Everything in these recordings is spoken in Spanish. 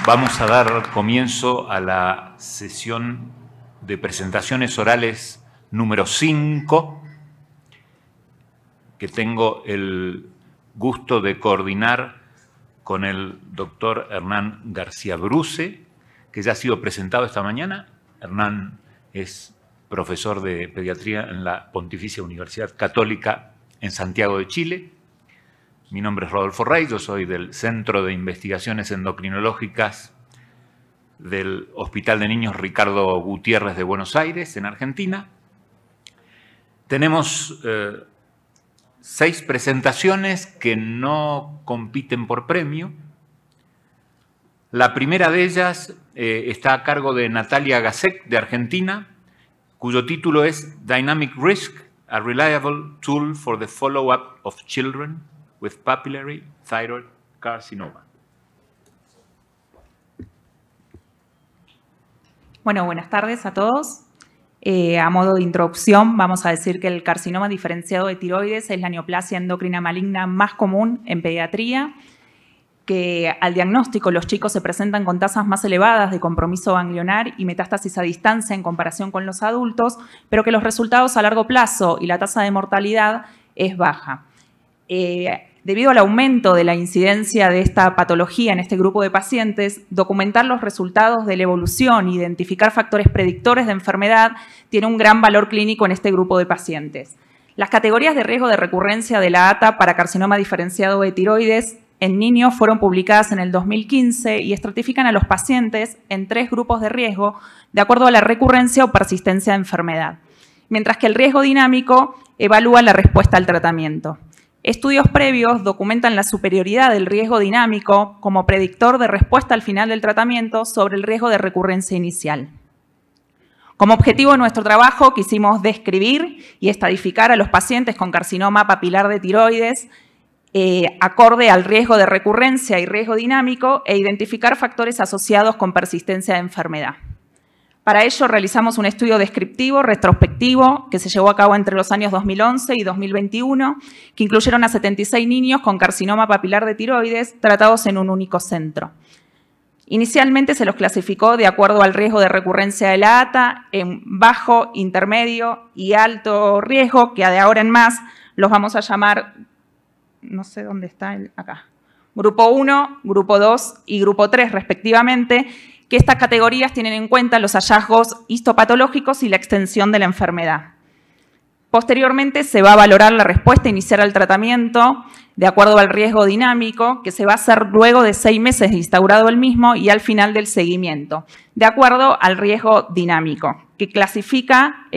Vamos a dar comienzo a la sesión de presentaciones orales número 5, que tengo el gusto de coordinar con el doctor Hernán García Bruce, que ya ha sido presentado esta mañana. Hernán es profesor de pediatría en la Pontificia Universidad Católica en Santiago de Chile. Mi nombre es Rodolfo Rey, yo soy del Centro de Investigaciones Endocrinológicas del Hospital de Niños Ricardo Gutiérrez de Buenos Aires, en Argentina. Tenemos 6 presentaciones que no compiten por premio. La primera de ellas está a cargo de Natalia Gasek, de Argentina, cuyo título es Dynamic Risk, a Reliable Tool for the Follow-up of Children with Papillary Thyroid Carcinoma. Bueno, buenas tardes a todos. A modo de introducción, vamos a decir que el carcinoma diferenciado de tiroides es la neoplasia endocrina maligna más común en pediatría, que al diagnóstico los chicos se presentan con tasas más elevadas de compromiso ganglionar y metástasis a distancia en comparación con los adultos, pero que los resultados a largo plazo y la tasa de mortalidad es baja. Debido al aumento de la incidencia de esta patología en este grupo de pacientes, documentar los resultados de la evolución e identificar factores predictores de enfermedad tiene un gran valor clínico en este grupo de pacientes. Las categorías de riesgo de recurrencia de la ATA para carcinoma diferenciado de tiroides en niños fueron publicadas en el 2015 y estratifican a los pacientes en 3 grupos de riesgo de acuerdo a la recurrencia o persistencia de enfermedad, mientras que el riesgo dinámico evalúa la respuesta al tratamiento. Estudios previos documentan la superioridad del riesgo dinámico como predictor de respuesta al final del tratamiento sobre el riesgo de recurrencia inicial. Como objetivo de nuestro trabajo quisimos describir y estadificar a los pacientes con carcinoma papilar de tiroides acorde al riesgo de recurrencia y riesgo dinámico e identificar factores asociados con persistencia de enfermedad. Para ello realizamos un estudio descriptivo, retrospectivo, que se llevó a cabo entre los años 2011 y 2021, que incluyeron a 76 niños con carcinoma papilar de tiroides tratados en un único centro. Inicialmente se los clasificó de acuerdo al riesgo de recurrencia de la ATA en bajo, intermedio y alto riesgo, que de ahora en más los vamos a llamar, no sé dónde está, acá, grupo 1, grupo 2 y grupo 3 respectivamente, que estas categorías tienen en cuenta los hallazgos histopatológicos y la extensión de la enfermedad. Posteriormente se va a valorar la respuesta inicial al tratamiento de acuerdo al riesgo dinámico, que se va a hacer luego de 6 meses de instaurado el mismo y al final del seguimiento, de acuerdo al riesgo dinámico, que clasifica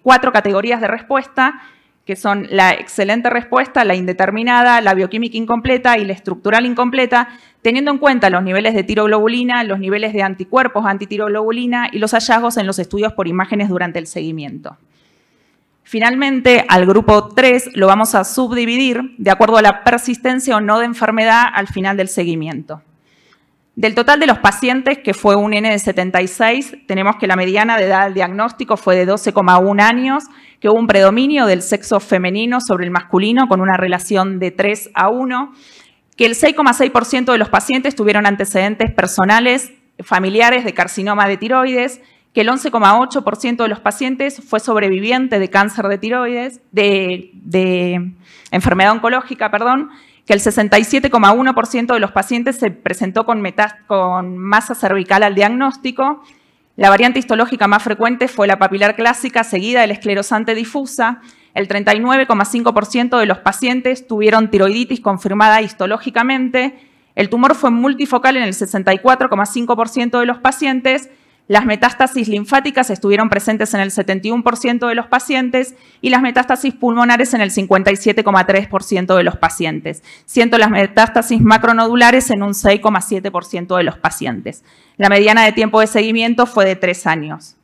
4 categorías de respuesta, que son la excelente respuesta, la indeterminada, la bioquímica incompleta y la estructural incompleta, teniendo en cuenta los niveles de tiroglobulina, los niveles de anticuerpos antitiroglobulina y los hallazgos en los estudios por imágenes durante el seguimiento. Finalmente, al grupo 3 lo vamos a subdividir de acuerdo a la persistencia o no de enfermedad al final del seguimiento. Del total de los pacientes, que fue un N de 76, tenemos que la mediana de edad del diagnóstico fue de 12,1 años, que hubo un predominio del sexo femenino sobre el masculino con una relación de 3:1, que el 6,6% de los pacientes tuvieron antecedentes personales, familiares de carcinoma de tiroides, que el 11,8% de los pacientes fue sobreviviente de cáncer de tiroides, de enfermedad oncológica, perdón, que el 67,1% de los pacientes se presentó con masa cervical al diagnóstico. La variante histológica más frecuente fue la papilar clásica, seguida de la esclerosante difusa. El 39,5% de los pacientes tuvieron tiroiditis confirmada histológicamente. El tumor fue multifocal en el 64,5% de los pacientes. Las metástasis linfáticas estuvieron presentes en el 71% de los pacientes y las metástasis pulmonares en el 57,3% de los pacientes, siendo las metástasis macronodulares en un 6,7% de los pacientes. La mediana de tiempo de seguimiento fue de 3 años.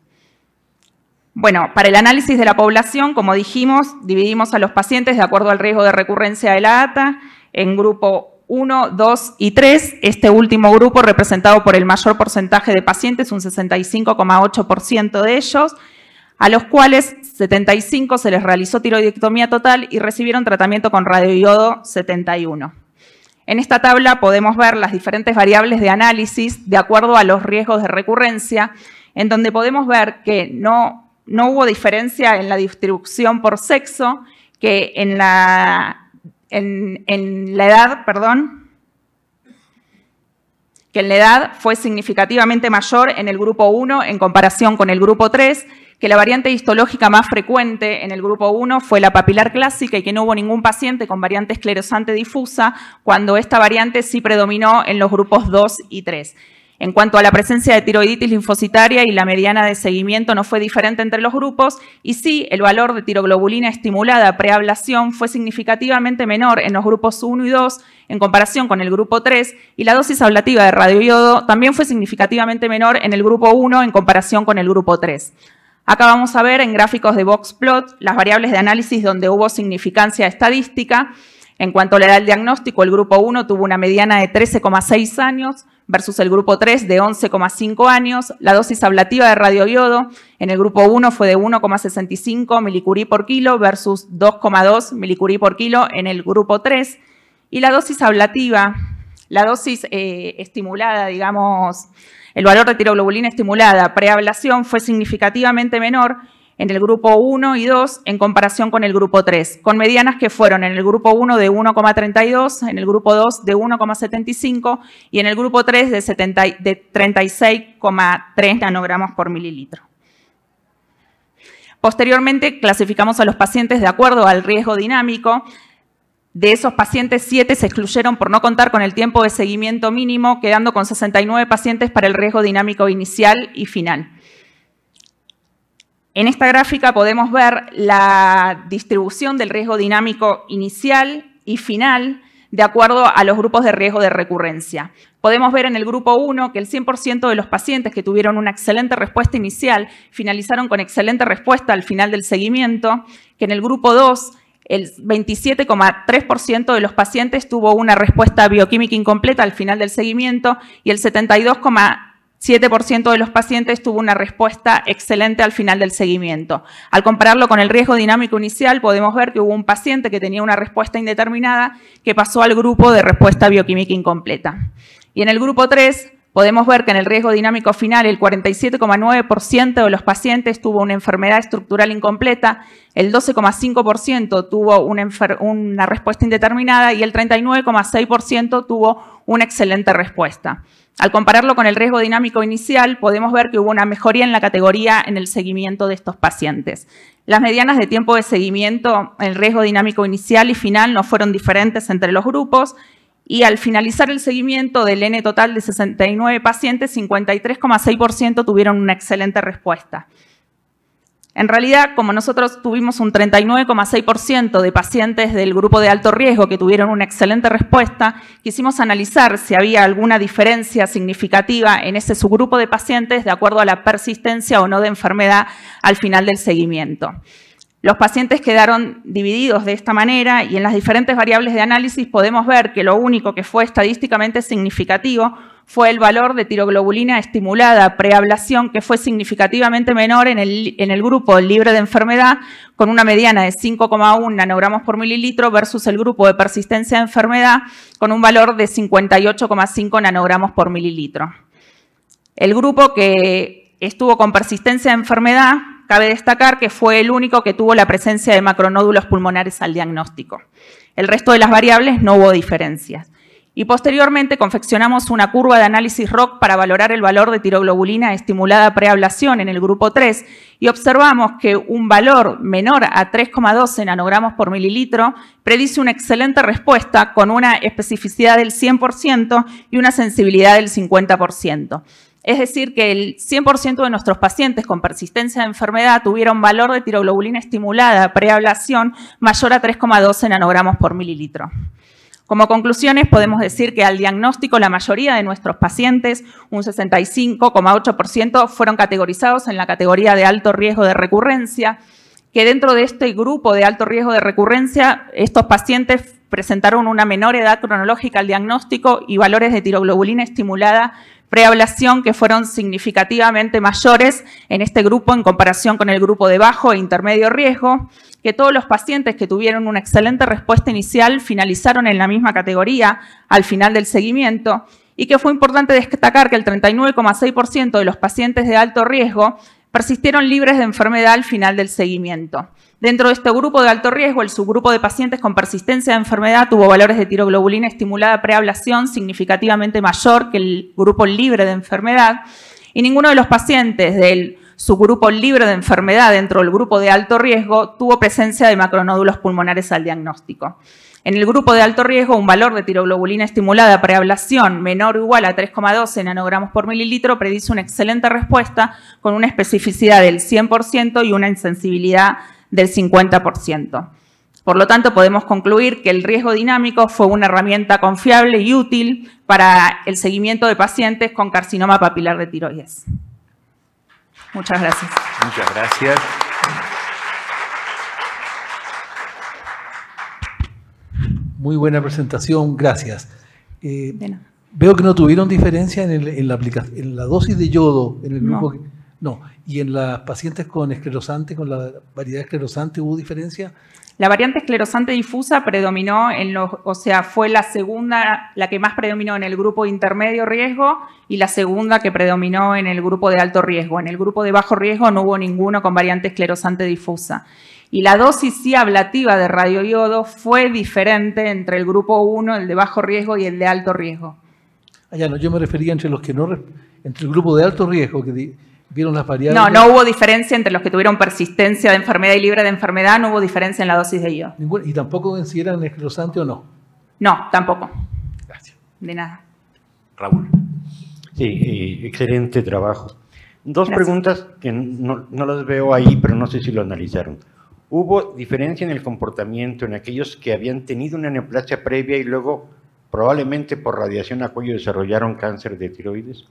Bueno, para el análisis de la población, como dijimos, dividimos a los pacientes de acuerdo al riesgo de recurrencia de la ATA en grupo 1, 2 y 3, este último grupo representado por el mayor porcentaje de pacientes, un 65,8% de ellos, a los cuales 75 se les realizó tiroidectomía total y recibieron tratamiento con radioiodo 71. En esta tabla podemos ver las diferentes variables de análisis de acuerdo a los riesgos de recurrencia, en donde podemos ver que no hubo diferencia en la distribución por sexo, que en la edad, que en la edad fue significativamente mayor en el grupo 1 en comparación con el grupo 3, que la variante histológica más frecuente en el grupo 1 fue la papilar clásica y que no hubo ningún paciente con variante esclerosante difusa, cuando esta variante sí predominó en los grupos 2 y 3. En cuanto a la presencia de tiroiditis linfocitaria y la mediana de seguimiento no fue diferente entre los grupos, y sí, el valor de tiroglobulina estimulada preablación fue significativamente menor en los grupos 1 y 2 en comparación con el grupo 3, y la dosis ablativa de radioiodo también fue significativamente menor en el grupo 1 en comparación con el grupo 3. Acá vamos a ver en gráficos de box plot las variables de análisis donde hubo significancia estadística. En cuanto a la edad del diagnóstico, el grupo 1 tuvo una mediana de 13,6 años versus el grupo 3 de 11,5 años. La dosis ablativa de radioiodo en el grupo 1 fue de 1,65 milicurí por kilo versus 2,2 milicurí por kilo en el grupo 3. Y la dosis ablativa, la dosis estimulada, digamos, el valor de tiroglobulina estimulada preablación fue significativamente menor en el grupo 1 y 2 en comparación con el grupo 3, con medianas que fueron en el grupo 1 de 1,32, en el grupo 2 de 1,75 y en el grupo 3 de 36,3 nanogramos por mililitro. Posteriormente clasificamos a los pacientes de acuerdo al riesgo dinámico. De esos pacientes, 7 se excluyeron por no contar con el tiempo de seguimiento mínimo, quedando con 69 pacientes para el riesgo dinámico inicial y final. En esta gráfica podemos ver la distribución del riesgo dinámico inicial y final de acuerdo a los grupos de riesgo de recurrencia. Podemos ver en el grupo 1 que el 100% de los pacientes que tuvieron una excelente respuesta inicial finalizaron con excelente respuesta al final del seguimiento, que en el grupo 2 el 27,3% de los pacientes tuvo una respuesta bioquímica incompleta al final del seguimiento y el 72,7% de los pacientes tuvo una respuesta excelente al final del seguimiento. Al compararlo con el riesgo dinámico inicial, podemos ver que hubo un paciente que tenía una respuesta indeterminada que pasó al grupo de respuesta bioquímica incompleta. Y en el grupo 3, podemos ver que en el riesgo dinámico final el 47,9% de los pacientes tuvo una enfermedad estructural incompleta, el 12,5% tuvo una respuesta indeterminada y el 39,6% tuvo una excelente respuesta. Al compararlo con el riesgo dinámico inicial, podemos ver que hubo una mejoría en la categoría en el seguimiento de estos pacientes. Las medianas de tiempo de seguimiento en el riesgo dinámico inicial y final no fueron diferentes entre los grupos, y al finalizar el seguimiento del N total de 69 pacientes, 53,6% tuvieron una excelente respuesta. En realidad, como nosotros tuvimos un 39,6% de pacientes del grupo de alto riesgo que tuvieron una excelente respuesta, quisimos analizar si había alguna diferencia significativa en ese subgrupo de pacientes de acuerdo a la persistencia o no de enfermedad al final del seguimiento. Los pacientes quedaron divididos de esta manera y en las diferentes variables de análisis podemos ver que lo único que fue estadísticamente significativo fue el valor de tiroglobulina estimulada preablación, que fue significativamente menor en el grupo libre de enfermedad, con una mediana de 5,1 nanogramos por mililitro versus el grupo de persistencia de enfermedad, con un valor de 58,5 nanogramos por mililitro. El grupo que estuvo con persistencia de enfermedad, cabe destacar que fue el único que tuvo la presencia de macronódulos pulmonares al diagnóstico. El resto de las variables no hubo diferencias. Y posteriormente confeccionamos una curva de análisis ROC para valorar el valor de tiroglobulina estimulada preablación en el grupo 3 y observamos que un valor menor a 3,12 nanogramos por mililitro predice una excelente respuesta con una especificidad del 100% y una sensibilidad del 50%. Es decir, que el 100% de nuestros pacientes con persistencia de enfermedad tuvieron valor de tiroglobulina estimulada preablación mayor a 3,12 nanogramos por mililitro. Como conclusiones, podemos decir que al diagnóstico la mayoría de nuestros pacientes, un 65,8%, fueron categorizados en la categoría de alto riesgo de recurrencia, que dentro de este grupo de alto riesgo de recurrencia, estos pacientes presentaron una menor edad cronológica al diagnóstico y valores de tiroglobulina estimulada preablación que fueron significativamente mayores en este grupo en comparación con el grupo de bajo e intermedio riesgo, que todos los pacientes que tuvieron una excelente respuesta inicial finalizaron en la misma categoría al final del seguimiento y que fue importante destacar que el 39,6% de los pacientes de alto riesgo persistieron libres de enfermedad al final del seguimiento. Dentro de este grupo de alto riesgo, el subgrupo de pacientes con persistencia de enfermedad tuvo valores de tiroglobulina estimulada preablación significativamente mayor que el grupo libre de enfermedad y ninguno de los pacientes del subgrupo libre de enfermedad dentro del grupo de alto riesgo tuvo presencia de macronódulos pulmonares al diagnóstico. En el grupo de alto riesgo, un valor de tiroglobulina estimulada preablación menor o igual a 3,12 nanogramos por mililitro predice una excelente respuesta con una especificidad del 100% y una insensibilidad del 50%. Por lo tanto, podemos concluir que el riesgo dinámico fue una herramienta confiable y útil para el seguimiento de pacientes con carcinoma papilar de tiroides. Muchas gracias. Muchas gracias. Muy buena presentación, gracias. Veo que no tuvieron diferencia en la dosis de yodo en el grupo. No. ¿Y en las pacientes con esclerosante, con la variedad esclerosante, hubo diferencia? La variante esclerosante difusa predominó fue la segunda, la que más predominó en el grupo de intermedio riesgo y la segunda que predominó en el grupo de alto riesgo. En el grupo de bajo riesgo no hubo ninguno con variante esclerosante difusa. Y la dosis sí ablativa de radioiodo fue diferente entre el grupo 1, el de bajo riesgo, y el de alto riesgo. No, yo me refería entre el grupo de alto riesgo que vieron las variables. No hubo diferencia entre los que tuvieron persistencia de enfermedad y libre de enfermedad, no hubo diferencia en la dosis de yodo. ¿Y tampoco en si eran esclerosante o no? No, tampoco. Gracias. De nada. Raúl. Sí, excelente trabajo. Dos preguntas que no las veo ahí, pero no sé si lo analizaron. ¿Hubo diferencia en el comportamiento en aquellos que habían tenido una neoplasia previa y luego probablemente por radiación a cuello desarrollaron cáncer de tiroides?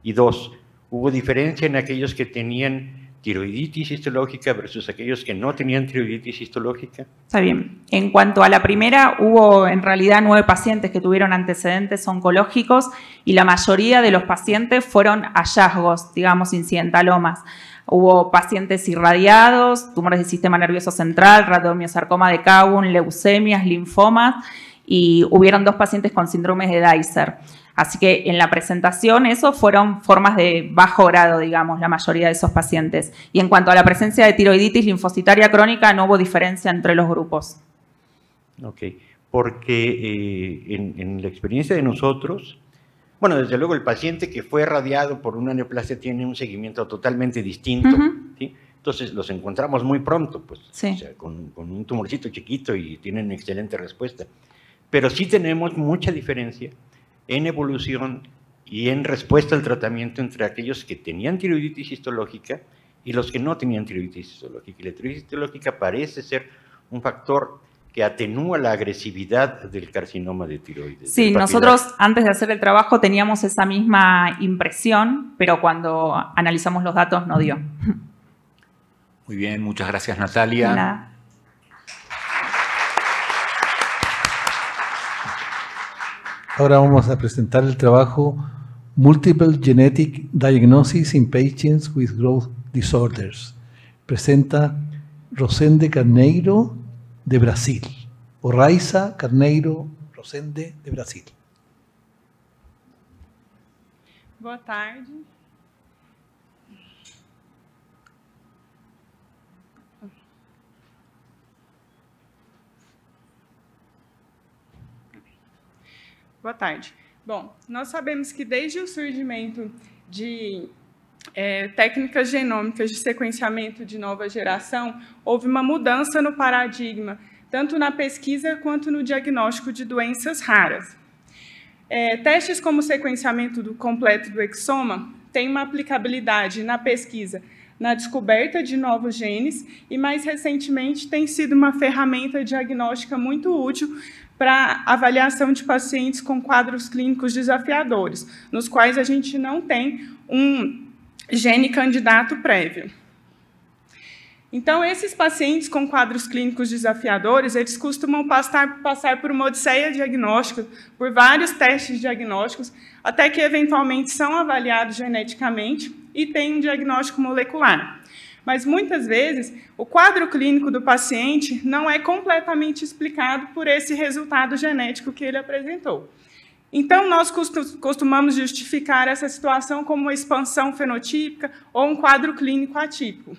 Y dos, ¿hubo diferencia en aquellos que tenían tiroiditis histológica versus aquellos que no tenían tiroiditis histológica? Está bien. En cuanto a la primera, hubo en realidad 9 pacientes que tuvieron antecedentes oncológicos y la mayoría de los pacientes fueron hallazgos, digamos, incidentalomas. Hubo pacientes irradiados, tumores del sistema nervioso central, radiomiosarcoma de Cowen, leucemias, linfomas y hubieron 2 pacientes con síndromes de Deiser. Así que en la presentación esos fueron formas de bajo grado, digamos, la mayoría de esos pacientes. Y en cuanto a la presencia de tiroiditis linfocitaria crónica, no hubo diferencia entre los grupos. Ok, porque en la experiencia de nosotros, bueno, desde luego el paciente que fue radiado por una neoplasia tiene un seguimiento totalmente distinto, ¿sí? Entonces los encontramos muy pronto, pues, sí. O sea, con un tumorcito chiquito y tienen excelente respuesta. Pero sí tenemos mucha diferencia en evolución y en respuesta al tratamiento entre aquellos que tenían tiroiditis histológica y los que no tenían tiroiditis histológica. Y la tiroiditis histológica parece ser un factor que atenúa la agresividad del carcinoma de tiroides. Sí, nosotros antes de hacer el trabajo teníamos esa misma impresión, pero cuando analizamos los datos no dio. Muy bien, muchas gracias, Natalia. De nada. Ahora vamos a presentar el trabajo Multiple Genetic Diagnosis in Patients with Growth Disorders. Presenta Rosende Carneiro, de Brasil, o Raiza Carneiro Rosende, de Brasil. Boa tarde. Boa tarde. Bom, nós sabemos que desde o surgimento de técnicas genômicas de sequenciamento de nova geração, houve uma mudança no paradigma, tanto na pesquisa quanto no diagnóstico de doenças raras. Testes como o sequenciamento completo do exoma têm uma aplicabilidade na pesquisa, na descoberta de novos genes e, mais recentemente, tem sido uma ferramenta diagnóstica muito útil para avaliação de pacientes com quadros clínicos desafiadores, nos quais a gente não tem um gene candidato prévio. Então, esses pacientes com quadros clínicos desafiadores, eles costumam passar por uma odisseia diagnóstica, por vários testes diagnósticos, até que, eventualmente, são avaliados geneticamente e têm um diagnóstico molecular. Mas, muitas vezes, o quadro clínico do paciente não é completamente explicado por esse resultado genético que ele apresentou. Então, nós costumamos justificar essa situação como uma expansão fenotípica ou um quadro clínico atípico.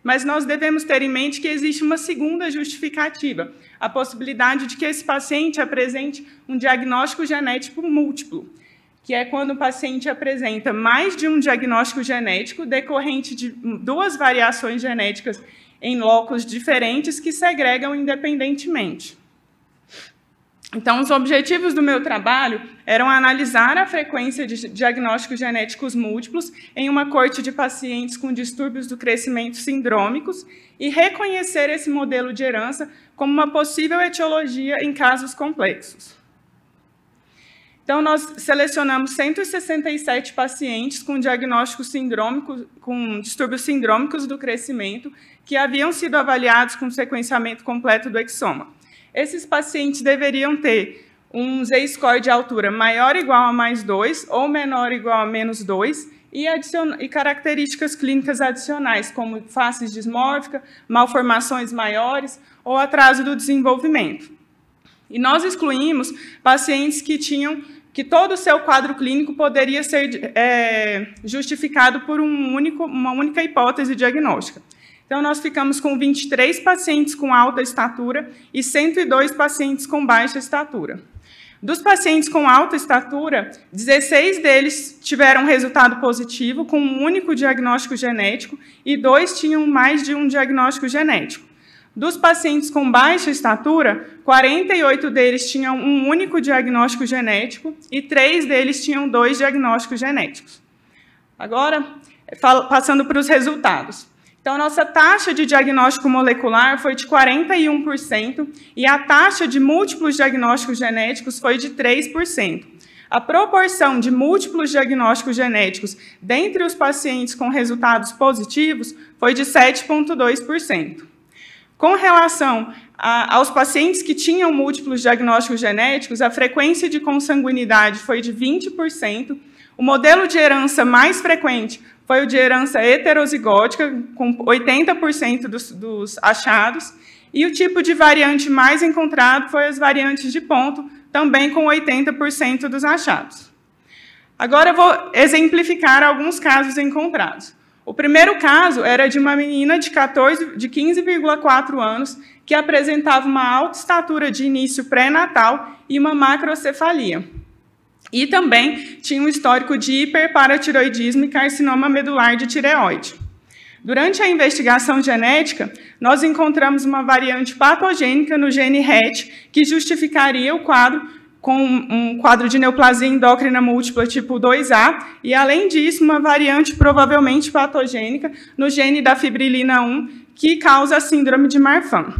Mas nós devemos ter em mente que existe uma segunda justificativa, a possibilidade de que esse paciente apresente um diagnóstico genético múltiplo, que é quando o paciente apresenta mais de um diagnóstico genético decorrente de duas variações genéticas em locos diferentes que segregam independentemente. Então, os objetivos do meu trabalho eram analisar a frequência de diagnósticos genéticos múltiplos em uma corte de pacientes com distúrbios do crescimento sindrômicos e reconhecer esse modelo de herança como uma possível etiologia em casos complexos. Então, nós selecionamos 167 pacientes com diagnósticos sindrômicos, com distúrbios sindrômicos do crescimento, que haviam sido avaliados com sequenciamento completo do exoma. Esses pacientes deveriam ter um Z-score de altura maior ou igual a +2 ou menor ou igual a -2 e características clínicas adicionais, como face dismórfica, malformações maiores ou atraso do desenvolvimento. E nós excluímos pacientes que todo o seu quadro clínico poderia ser justificado por uma única hipótese diagnóstica. Então, nós ficamos com 23 pacientes com alta estatura e 102 pacientes com baixa estatura. Dos pacientes com alta estatura, 16 deles tiveram resultado positivo com um único diagnóstico genético e 2 tinham mais de um diagnóstico genético. Dos pacientes com baixa estatura, 48 deles tinham um único diagnóstico genético e 3 deles tinham 2 diagnósticos genéticos. Agora, passando para os resultados. Então, nossa taxa de diagnóstico molecular foi de 41% e a taxa de múltiplos diagnósticos genéticos foi de 3%. A proporção de múltiplos diagnósticos genéticos dentre os pacientes com resultados positivos foi de 7,2%. Com relação aos pacientes que tinham múltiplos diagnósticos genéticos, a frequência de consanguinidade foi de 20%, o modelo de herança mais frequente foi o de herança heterozigótica, com 80% dos achados, e o tipo de variante mais encontrado foi as variantes de ponto, também com 80% dos achados. Agora eu vou exemplificar alguns casos encontrados. O primeiro caso era de uma menina de 15,4 anos que apresentava uma alta estatura de início pré-natal e uma macrocefalia. E também tinha um histórico de hiperparatiroidismo e carcinoma medular de tireoide. Durante a investigação genética, nós encontramos uma variante patogênica no gene RET que justificaria o quadro com um quadro de neoplasia endócrina múltipla tipo 2A e, além disso, uma variante provavelmente patogênica no gene da fibrilina 1 que causa a síndrome de Marfan.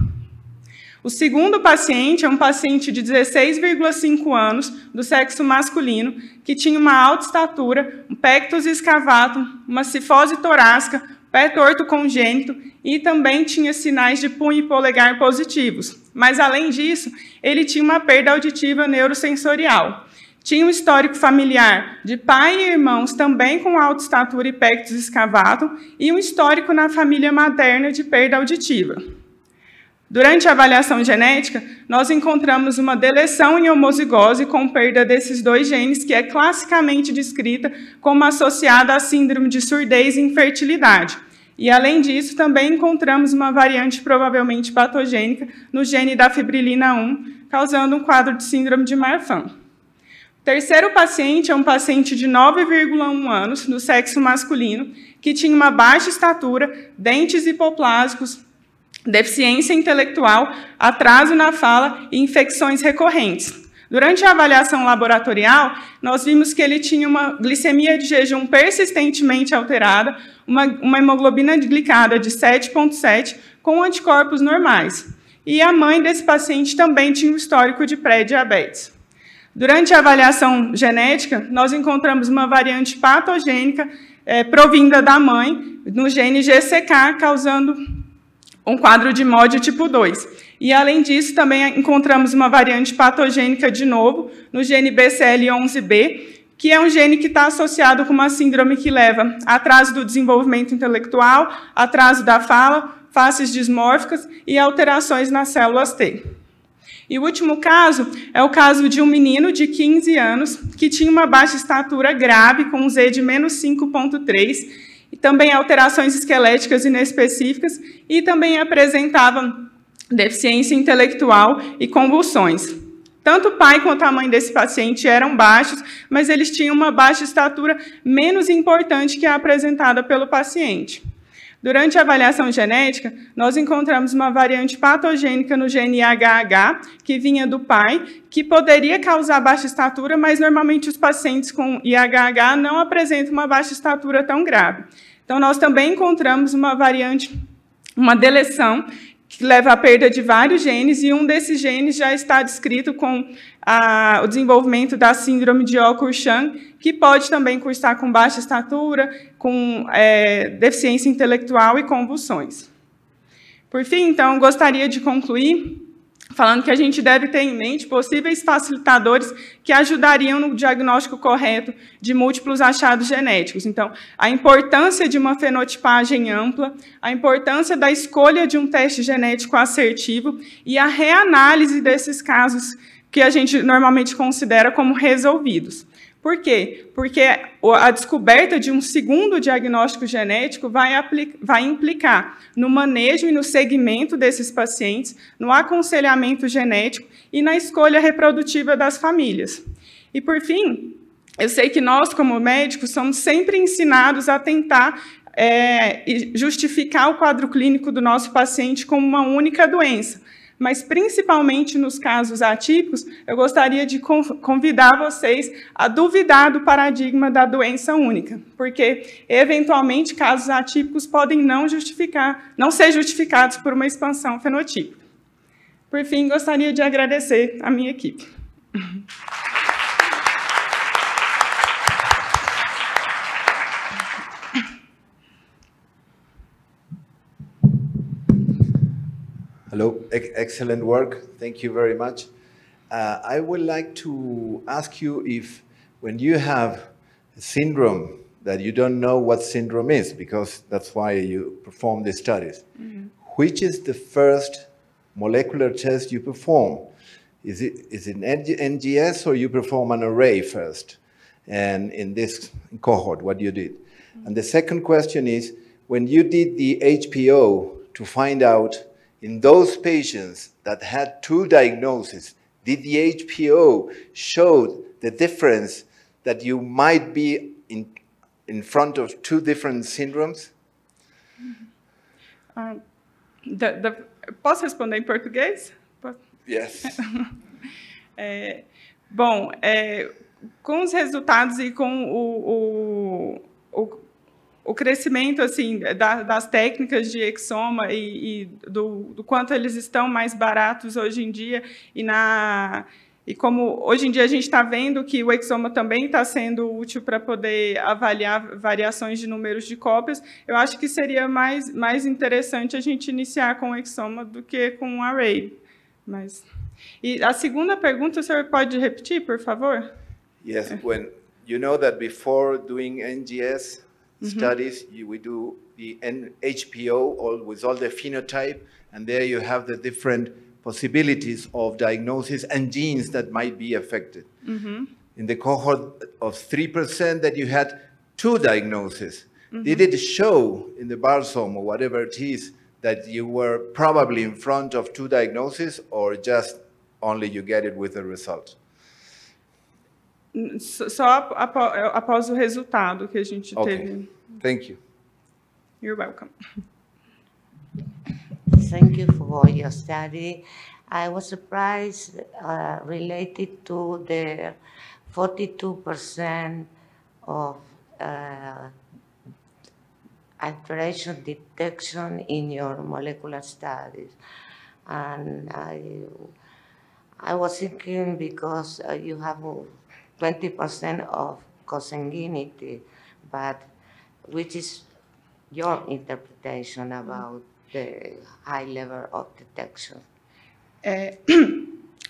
O segundo paciente é um paciente de 16,5 anos, do sexo masculino, que tinha uma alta estatura, um pectus escavatum, uma cifose torácica, pé torto congênito e também tinha sinais de punho e polegar positivos. Mas, além disso, ele tinha uma perda auditiva neurosensorial. Tinha um histórico familiar de pai e irmãos também com alta estatura e pectus escavatum e um histórico na família materna de perda auditiva. Durante a avaliação genética, nós encontramos uma deleção em homozigose com perda desses 2 genes, que é classicamente descrita como associada à síndrome de surdez e infertilidade. E, além disso, também encontramos uma variante provavelmente patogênica no gene da fibrilina 1, causando um quadro de síndrome de Marfan. O terceiro paciente é um paciente de 9,1 anos, do sexo masculino, que tinha uma baixa estatura, dentes hipoplásicos, deficiência intelectual, atraso na fala e infecções recorrentes. Durante a avaliação laboratorial, nós vimos que ele tinha uma glicemia de jejum persistentemente alterada, uma hemoglobina glicada de 7,7, com anticorpos normais. E a mãe desse paciente também tinha um histórico de pré-diabetes. Durante a avaliação genética, nós encontramos uma variante patogênica provinda da mãe, no gene GCK, causando um quadro de MOD tipo 2. E, além disso, também encontramos uma variante patogênica, de novo, no gene BCL11B, que é um gene que está associado com uma síndrome que leva a atraso do desenvolvimento intelectual, atraso da fala, faces dismórficas e alterações nas células T. E o último caso é o caso de um menino de 15 anos que tinha uma baixa estatura grave, com um Z de menos 5,3, e também alterações esqueléticas inespecíficas, e também apresentava deficiência intelectual e convulsões. Tanto o pai quanto a mãe desse paciente eram baixos, mas eles tinham uma baixa estatura menos importante que a apresentada pelo paciente. Durante a avaliação genética, nós encontramos uma variante patogênica no gene IHH, que vinha do pai, que poderia causar baixa estatura, mas normalmente os pacientes com IHH não apresentam uma baixa estatura tão grave. Então, nós também encontramos uma variante, uma deleção, que leva à perda de vários genes, e um desses genes já está descrito com o desenvolvimento da síndrome de Okur-Chan, que pode também cursar com baixa estatura, com deficiência intelectual e convulsões. Por fim, então, gostaria de concluir falando que a gente deve ter em mente possíveis facilitadores que ajudariam no diagnóstico correto de múltiplos achados genéticos. Então, a importância de uma fenotipagem ampla, a importância da escolha de um teste genético assertivo e a reanálise desses casos que a gente normalmente considera como resolvidos. Por quê? Porque a descoberta de um segundo diagnóstico genético vai implicar no manejo e no segmento desses pacientes, no aconselhamento genético e na escolha reprodutiva das famílias. E, por fim, eu sei que nós, como médicos, somos sempre ensinados a tentar justificar o quadro clínico do nosso paciente como uma única doença. Mas, principalmente nos casos atípicos, eu gostaria de convidar vocês a duvidar do paradigma da doença única, porque, eventualmente, casos atípicos podem não ser justificados por uma expansão fenotípica. Por fim, gostaria de agradecer a minha equipe. Hello, excellent work. Thank you very much. I would like to ask you if, when you have a syndrome that you don't know what syndrome is, because that's why you perform the studies, which is the first molecular test you perform? Is it NGS, or you perform an array first? And in this cohort, what you did? And the second question is, when you did the HPO to find out in those patients that had two diagnoses, did the HPO show the difference that you might be in front of two different syndromes? Posso responder em português? Yes. Bom, com os resultados e com o crescimento assim, das técnicas de exoma e do quanto eles estão mais baratos hoje em dia, e como hoje em dia a gente está vendo que o exoma também está sendo útil para poder avaliar variações de números de cópias, eu acho que seria mais interessante a gente iniciar com o exoma do que com o array. E a segunda pergunta, o senhor pode repetir, por favor? Yes, when you know that before doing NGS studies, we do the HPO with all the phenotype, and there you have the different possibilities of diagnosis and genes that might be affected. In the cohort of 3% that you had two diagnoses, did it show in the Barsome or whatever it is that you were probably in front of two diagnoses, or just only you get it with the result? Só após o resultado que a gente teve. Thank you. You're welcome. Thank you for your study. I was surprised related to the 42% of alteration detection in your molecular studies. And I was thinking, because you have 20% of consanguinity, but which is your interpretation about the high level of detection?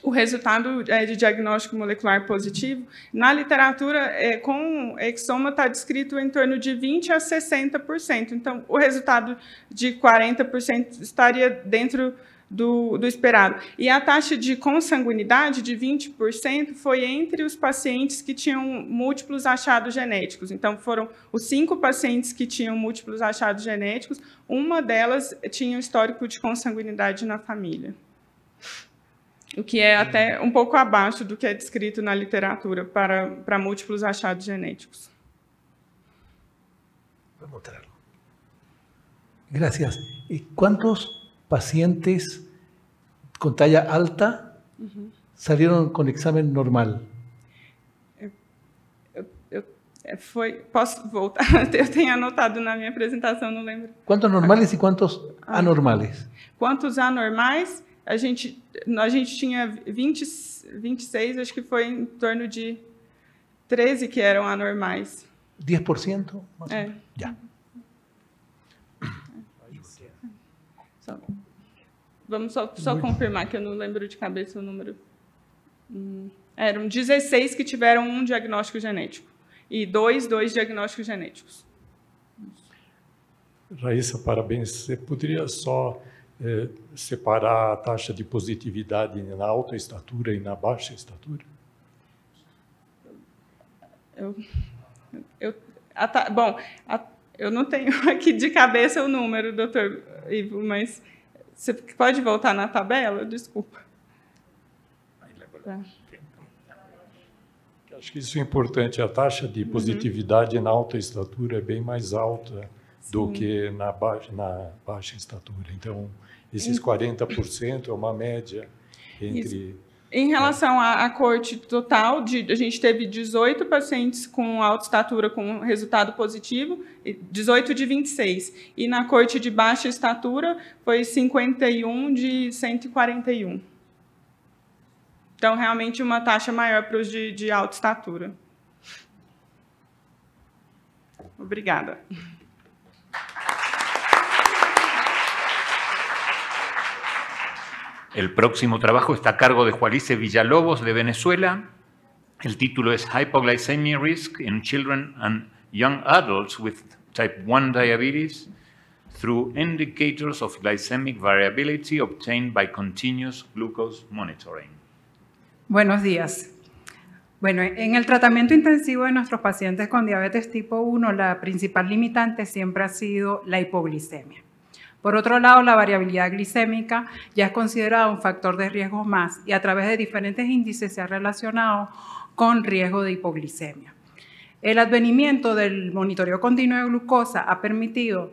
O resultado de diagnóstico molecular positivo, na literatura, com exoma está descrito em torno de 20% a 60%. Então, o resultado de 40% estaria dentro do esperado. E a taxa de consanguinidade de 20% foi entre os pacientes que tinham múltiplos achados genéticos. Então, foram os 5 pacientes que tinham múltiplos achados genéticos, uma delas tinha um histórico de consanguinidade na família. O que é até um pouco abaixo do que é descrito na literatura para múltiplos achados genéticos. Vou mostrar. Gracias. ¿Y cuántos pacientes con talla alta salieron con examen normal? Posso voltar? Eu tenho anotado na minha apresentação, não lembro. ¿Cuántos normales y cuántos anormales? Quantos anormais? A gente tinha 26, acho que foi em torno de 13 que eram anormais. 10%? Ya. Vamos só confirmar, que eu não lembro de cabeça o número. Eram 16 que tiveram um diagnóstico genético e dois diagnósticos genéticos. Raíssa, parabéns. Você poderia só separar a taxa de positividade na alta estatura e na baixa estatura? Eu não tenho aqui de cabeça o número, doutor Ivo, mas você pode voltar na tabela? Desculpa. Tá. Acho que isso é importante. A taxa de positividade na alta estatura é bem mais alta do que na baixa estatura. Então, esses 40% é uma média entre... Em relação à corte total, a gente teve 18 pacientes com alta estatura com resultado positivo, 18 de 26. E na corte de baixa estatura foi 51 de 141. Então, realmente, uma taxa maior para os de alta estatura. Obrigada. El próximo trabajo está a cargo de Jualice Villalobos de Venezuela. El título es Hypoglycemia Risk in Children and Young Adults with Type 1 Diabetes through Indicators of Glycemic Variability Obtained by Continuous Glucose Monitoring. Buenos días. Bueno, en el tratamiento intensivo de nuestros pacientes con diabetes tipo 1, la principal limitante siempre ha sido la hipoglicemia. Por otro lado, la variabilidad glicémica ya es considerada un factor de riesgo más y a través de diferentes índices se ha relacionado con riesgo de hipoglicemia. El advenimiento del monitoreo continuo de glucosa ha permitido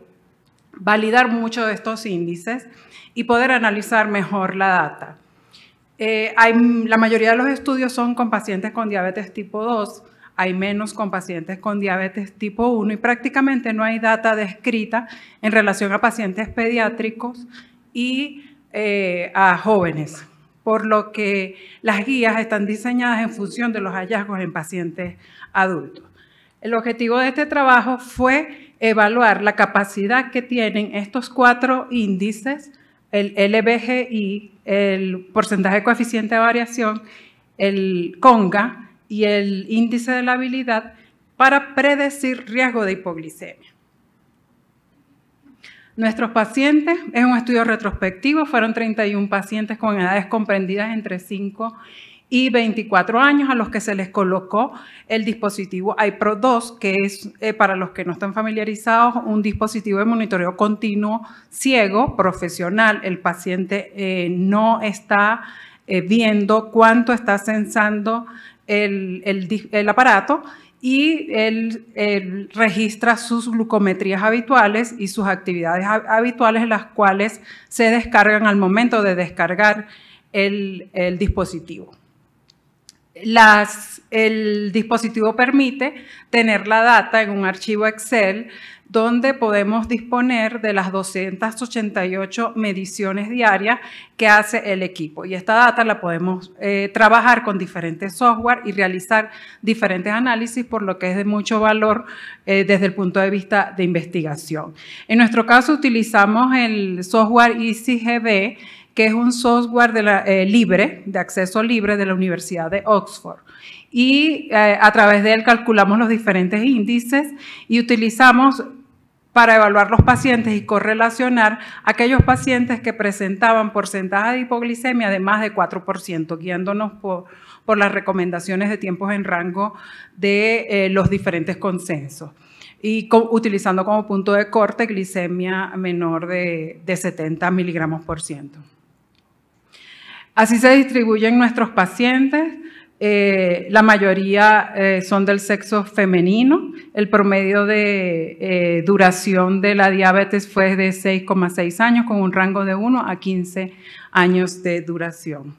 validar muchos de estos índices y poder analizar mejor la data. La mayoría de los estudios son con pacientes con diabetes tipo 2, hay menos con pacientes con diabetes tipo 1 y prácticamente no hay data descrita en relación a pacientes pediátricos y a jóvenes, por lo que las guías están diseñadas en función de los hallazgos en pacientes adultos. El objetivo de este trabajo fue evaluar la capacidad que tienen estos 4 índices, el LBGI, el porcentaje de coeficiente de variación, el CONGA y el índice de la habilidad para predecir riesgo de hipoglicemia. Nuestros pacientes, es un estudio retrospectivo, fueron 31 pacientes con edades comprendidas entre 5 y 24 años a los que se les colocó el dispositivo iPro2, que es, para los que no están familiarizados, un dispositivo de monitoreo continuo ciego, profesional. El paciente no está viendo cuánto está censando el aparato y él registra sus glucometrías habituales y sus actividades habituales, las cuales se descargan al momento de descargar el dispositivo. el dispositivo permite tener la data en un archivo Excel donde podemos disponer de las 288 mediciones diarias que hace el equipo. Y esta data la podemos trabajar con diferentes software y realizar diferentes análisis, por lo que es de mucho valor desde el punto de vista de investigación. En nuestro caso utilizamos el software EasyGB, que es un software libre, de acceso libre de la Universidad de Oxford. Y a través de él calculamos los diferentes índices y utilizamos para evaluar los pacientes y correlacionar aquellos pacientes que presentaban porcentaje de hipoglicemia de más de 4%, guiándonos por las recomendaciones de tiempos en rango de los diferentes consensos. Y utilizando como punto de corte glicemia menor de 70 miligramos por ciento. Así se distribuyen nuestros pacientes. La mayoría son del sexo femenino. El promedio de duración de la diabetes fue de 6,6 años, con un rango de 1 a 15 años de duración.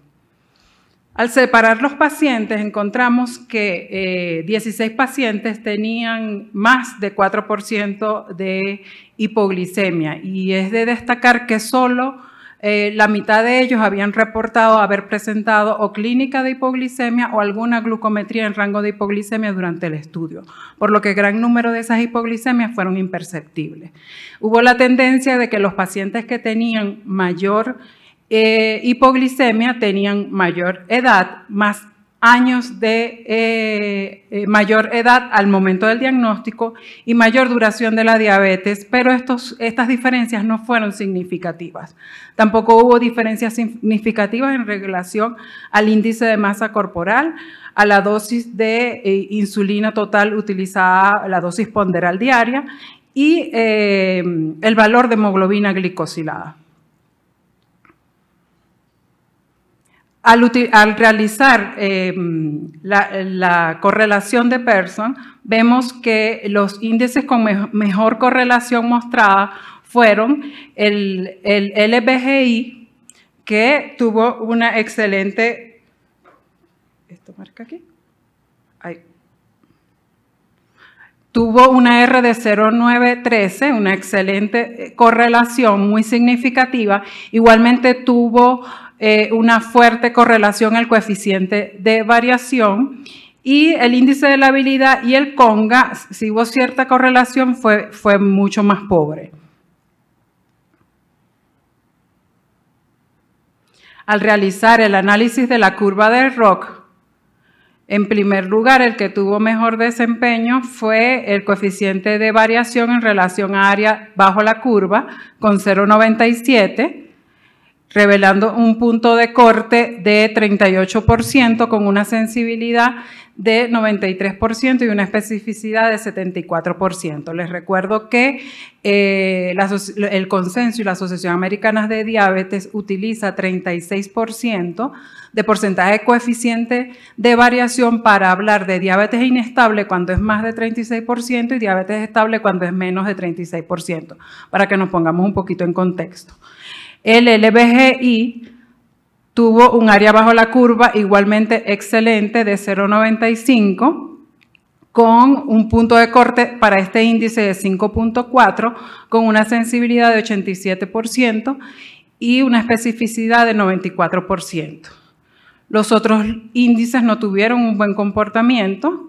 Al separar los pacientes, encontramos que 16 pacientes tenían más de 4% de hipoglicemia, y es de destacar que solo la mitad de ellos habían reportado haber presentado o clínica de hipoglicemia o alguna glucometría en rango de hipoglicemia durante el estudio, por lo que gran número de esas hipoglicemias fueron imperceptibles. Hubo la tendencia de que los pacientes que tenían mayor hipoglicemia tenían mayor edad, más años de mayor edad al momento del diagnóstico y mayor duración de la diabetes, pero estas diferencias no fueron significativas. Tampoco hubo diferencias significativas en relación al índice de masa corporal, a la dosis de insulina total utilizada, la dosis ponderal diaria, y el valor de hemoglobina glicosilada. Al realizar la correlación de Pearson, vemos que los índices con mejor correlación mostrada fueron el LBGI, que tuvo una excelente, ¿esto marca aquí? Tuvo una R de 0,913, una excelente correlación muy significativa. Igualmente tuvo una fuerte correlación al coeficiente de variación, y el índice de la habilidad y el CONGA, si hubo cierta correlación, fue mucho más pobre. Al realizar el análisis de la curva de ROC, en primer lugar, el que tuvo mejor desempeño fue el coeficiente de variación en relación a área bajo la curva, con 0,97, revelando un punto de corte de 38% con una sensibilidad de 93% y una especificidad de 74%. Les recuerdo que el consenso y la Asociación Americana de Diabetes utiliza 36% de porcentaje de coeficiente de variación para hablar de diabetes inestable cuando es más de 36% y diabetes estable cuando es menos de 36%, para que nos pongamos un poquito en contexto. El LBGI tuvo un área bajo la curva igualmente excelente de 0,95, con un punto de corte para este índice de 5,4, con una sensibilidad de 87% y una especificidad de 94%. Los otros índices no tuvieron un buen comportamiento.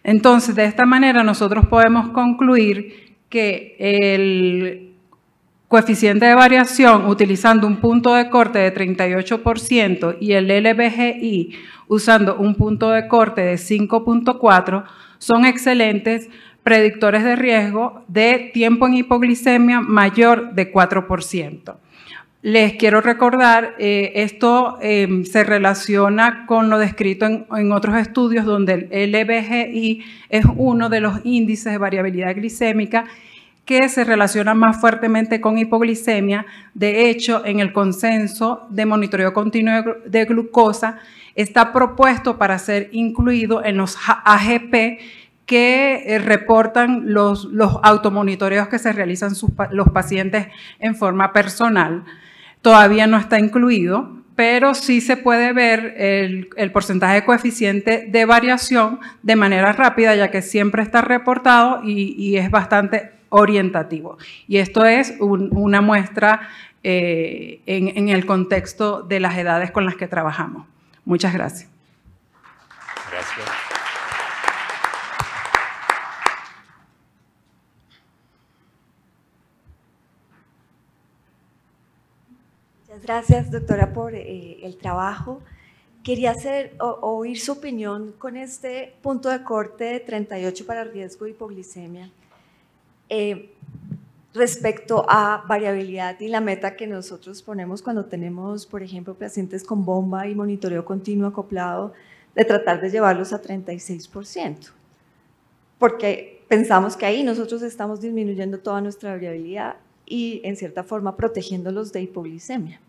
Entonces, de esta manera nosotros podemos concluir que el coeficiente de variación utilizando un punto de corte de 38% y el LBGI usando un punto de corte de 5,4 son excelentes predictores de riesgo de tiempo en hipoglicemia mayor de 4%. Les quiero recordar, esto se relaciona con lo descrito en otros estudios donde el LBGI es uno de los índices de variabilidad glicémica que se relaciona más fuertemente con hipoglicemia. De hecho, en el consenso de monitoreo continuo de glucosa está propuesto para ser incluido en los AGP que reportan los automonitoreos que se realizan los pacientes en forma personal. Todavía no está incluido, pero sí se puede ver el porcentaje de coeficiente de variación de manera rápida, ya que siempre está reportado y es bastante orientativo. Y esto es una muestra en el contexto de las edades con las que trabajamos. Muchas gracias. Gracias. Muchas gracias, doctora, por el trabajo. Quería oír su opinión con este punto de corte de 38 para riesgo de hipoglicemia respecto a variabilidad y la meta que nosotros ponemos cuando tenemos, por ejemplo, pacientes con bomba y monitoreo continuo acoplado, de tratar de llevarlos a 36%, porque pensamos que ahí nosotros estamos disminuyendo toda nuestra variabilidad y, en cierta forma, protegiéndolos de hipoglicemia.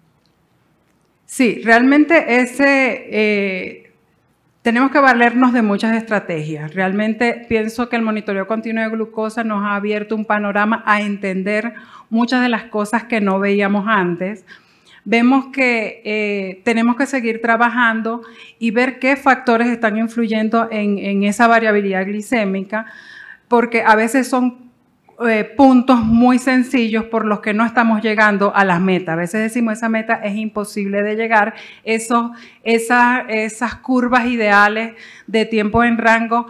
Sí, realmente tenemos que valernos de muchas estrategias. Realmente pienso que el monitoreo continuo de glucosa nos ha abierto un panorama a entender muchas de las cosas que no veíamos antes. Vemos que tenemos que seguir trabajando y ver qué factores están influyendo en esa variabilidad glicémica, porque a veces son puntos muy sencillos por los que no estamos llegando a las metas. A veces decimos esa meta es imposible de llegar. Esas curvas ideales de tiempo en rango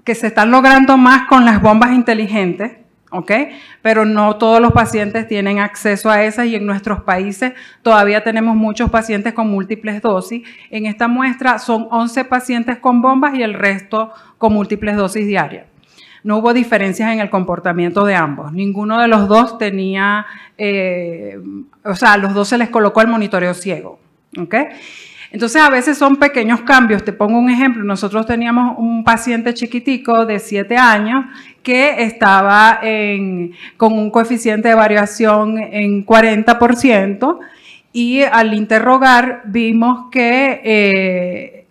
que se están logrando más con las bombas inteligentes, ¿ok? Pero no todos los pacientes tienen acceso a esas y en nuestros países todavía tenemos muchos pacientes con múltiples dosis. En esta muestra son 11 pacientes con bombas y el resto con múltiples dosis diarias. No hubo diferencias en el comportamiento de ambos. Ninguno de los dos tenía, o sea, a los dos se les colocó el monitoreo ciego, ¿ok? Entonces, a veces son pequeños cambios. Te pongo un ejemplo. Nosotros teníamos un paciente chiquitico de 7 años que estaba con un coeficiente de variación en 40% y al interrogar vimos que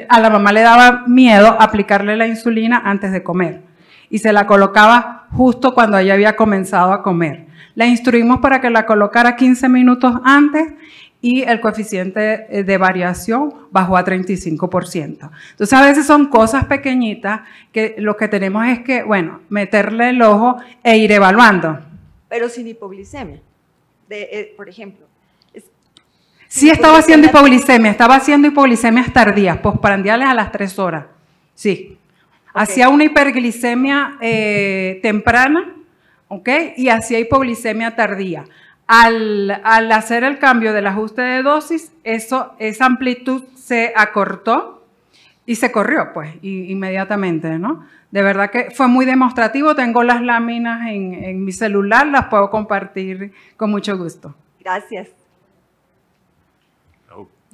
a la mamá le daba miedo aplicarle la insulina antes de comer y se la colocaba justo cuando ella había comenzado a comer. La instruimos para que la colocara 15 minutos antes y el coeficiente de variación bajó a 35%. Entonces, a veces son cosas pequeñitas que lo que tenemos es que, bueno, meterle el ojo e ir evaluando. Pero sin hipoglicemia, por ejemplo. Sí estaba haciendo hipoglicemias tardías, postprandiales a las 3 horas. Sí. Okay. Hacía una hiperglicemia temprana, ¿ok? Y hacía hipoglicemia tardía. Al hacer el cambio del ajuste de dosis, esa amplitud se acortó y se corrió, pues, inmediatamente, ¿no? De verdad que fue muy demostrativo. Tengo las láminas en mi celular, las puedo compartir con mucho gusto. Gracias.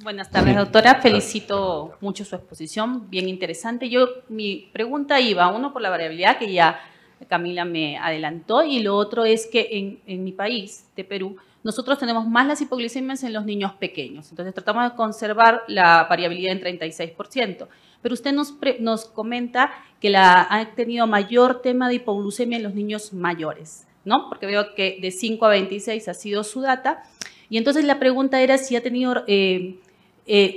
Buenas tardes, doctora. Felicito mucho su exposición, bien interesante. Mi pregunta iba, uno, por la variabilidad que ya Camila me adelantó, y lo otro es que en mi país, de Perú, nosotros tenemos más las hipoglicemias en los niños pequeños. Entonces, tratamos de conservar la variabilidad en 36%. Pero usted nos comenta que ha tenido mayor tema de hipoglucemia en los niños mayores, ¿no? Porque veo que de 5 a 26 ha sido su data. Y entonces la pregunta era si ha tenido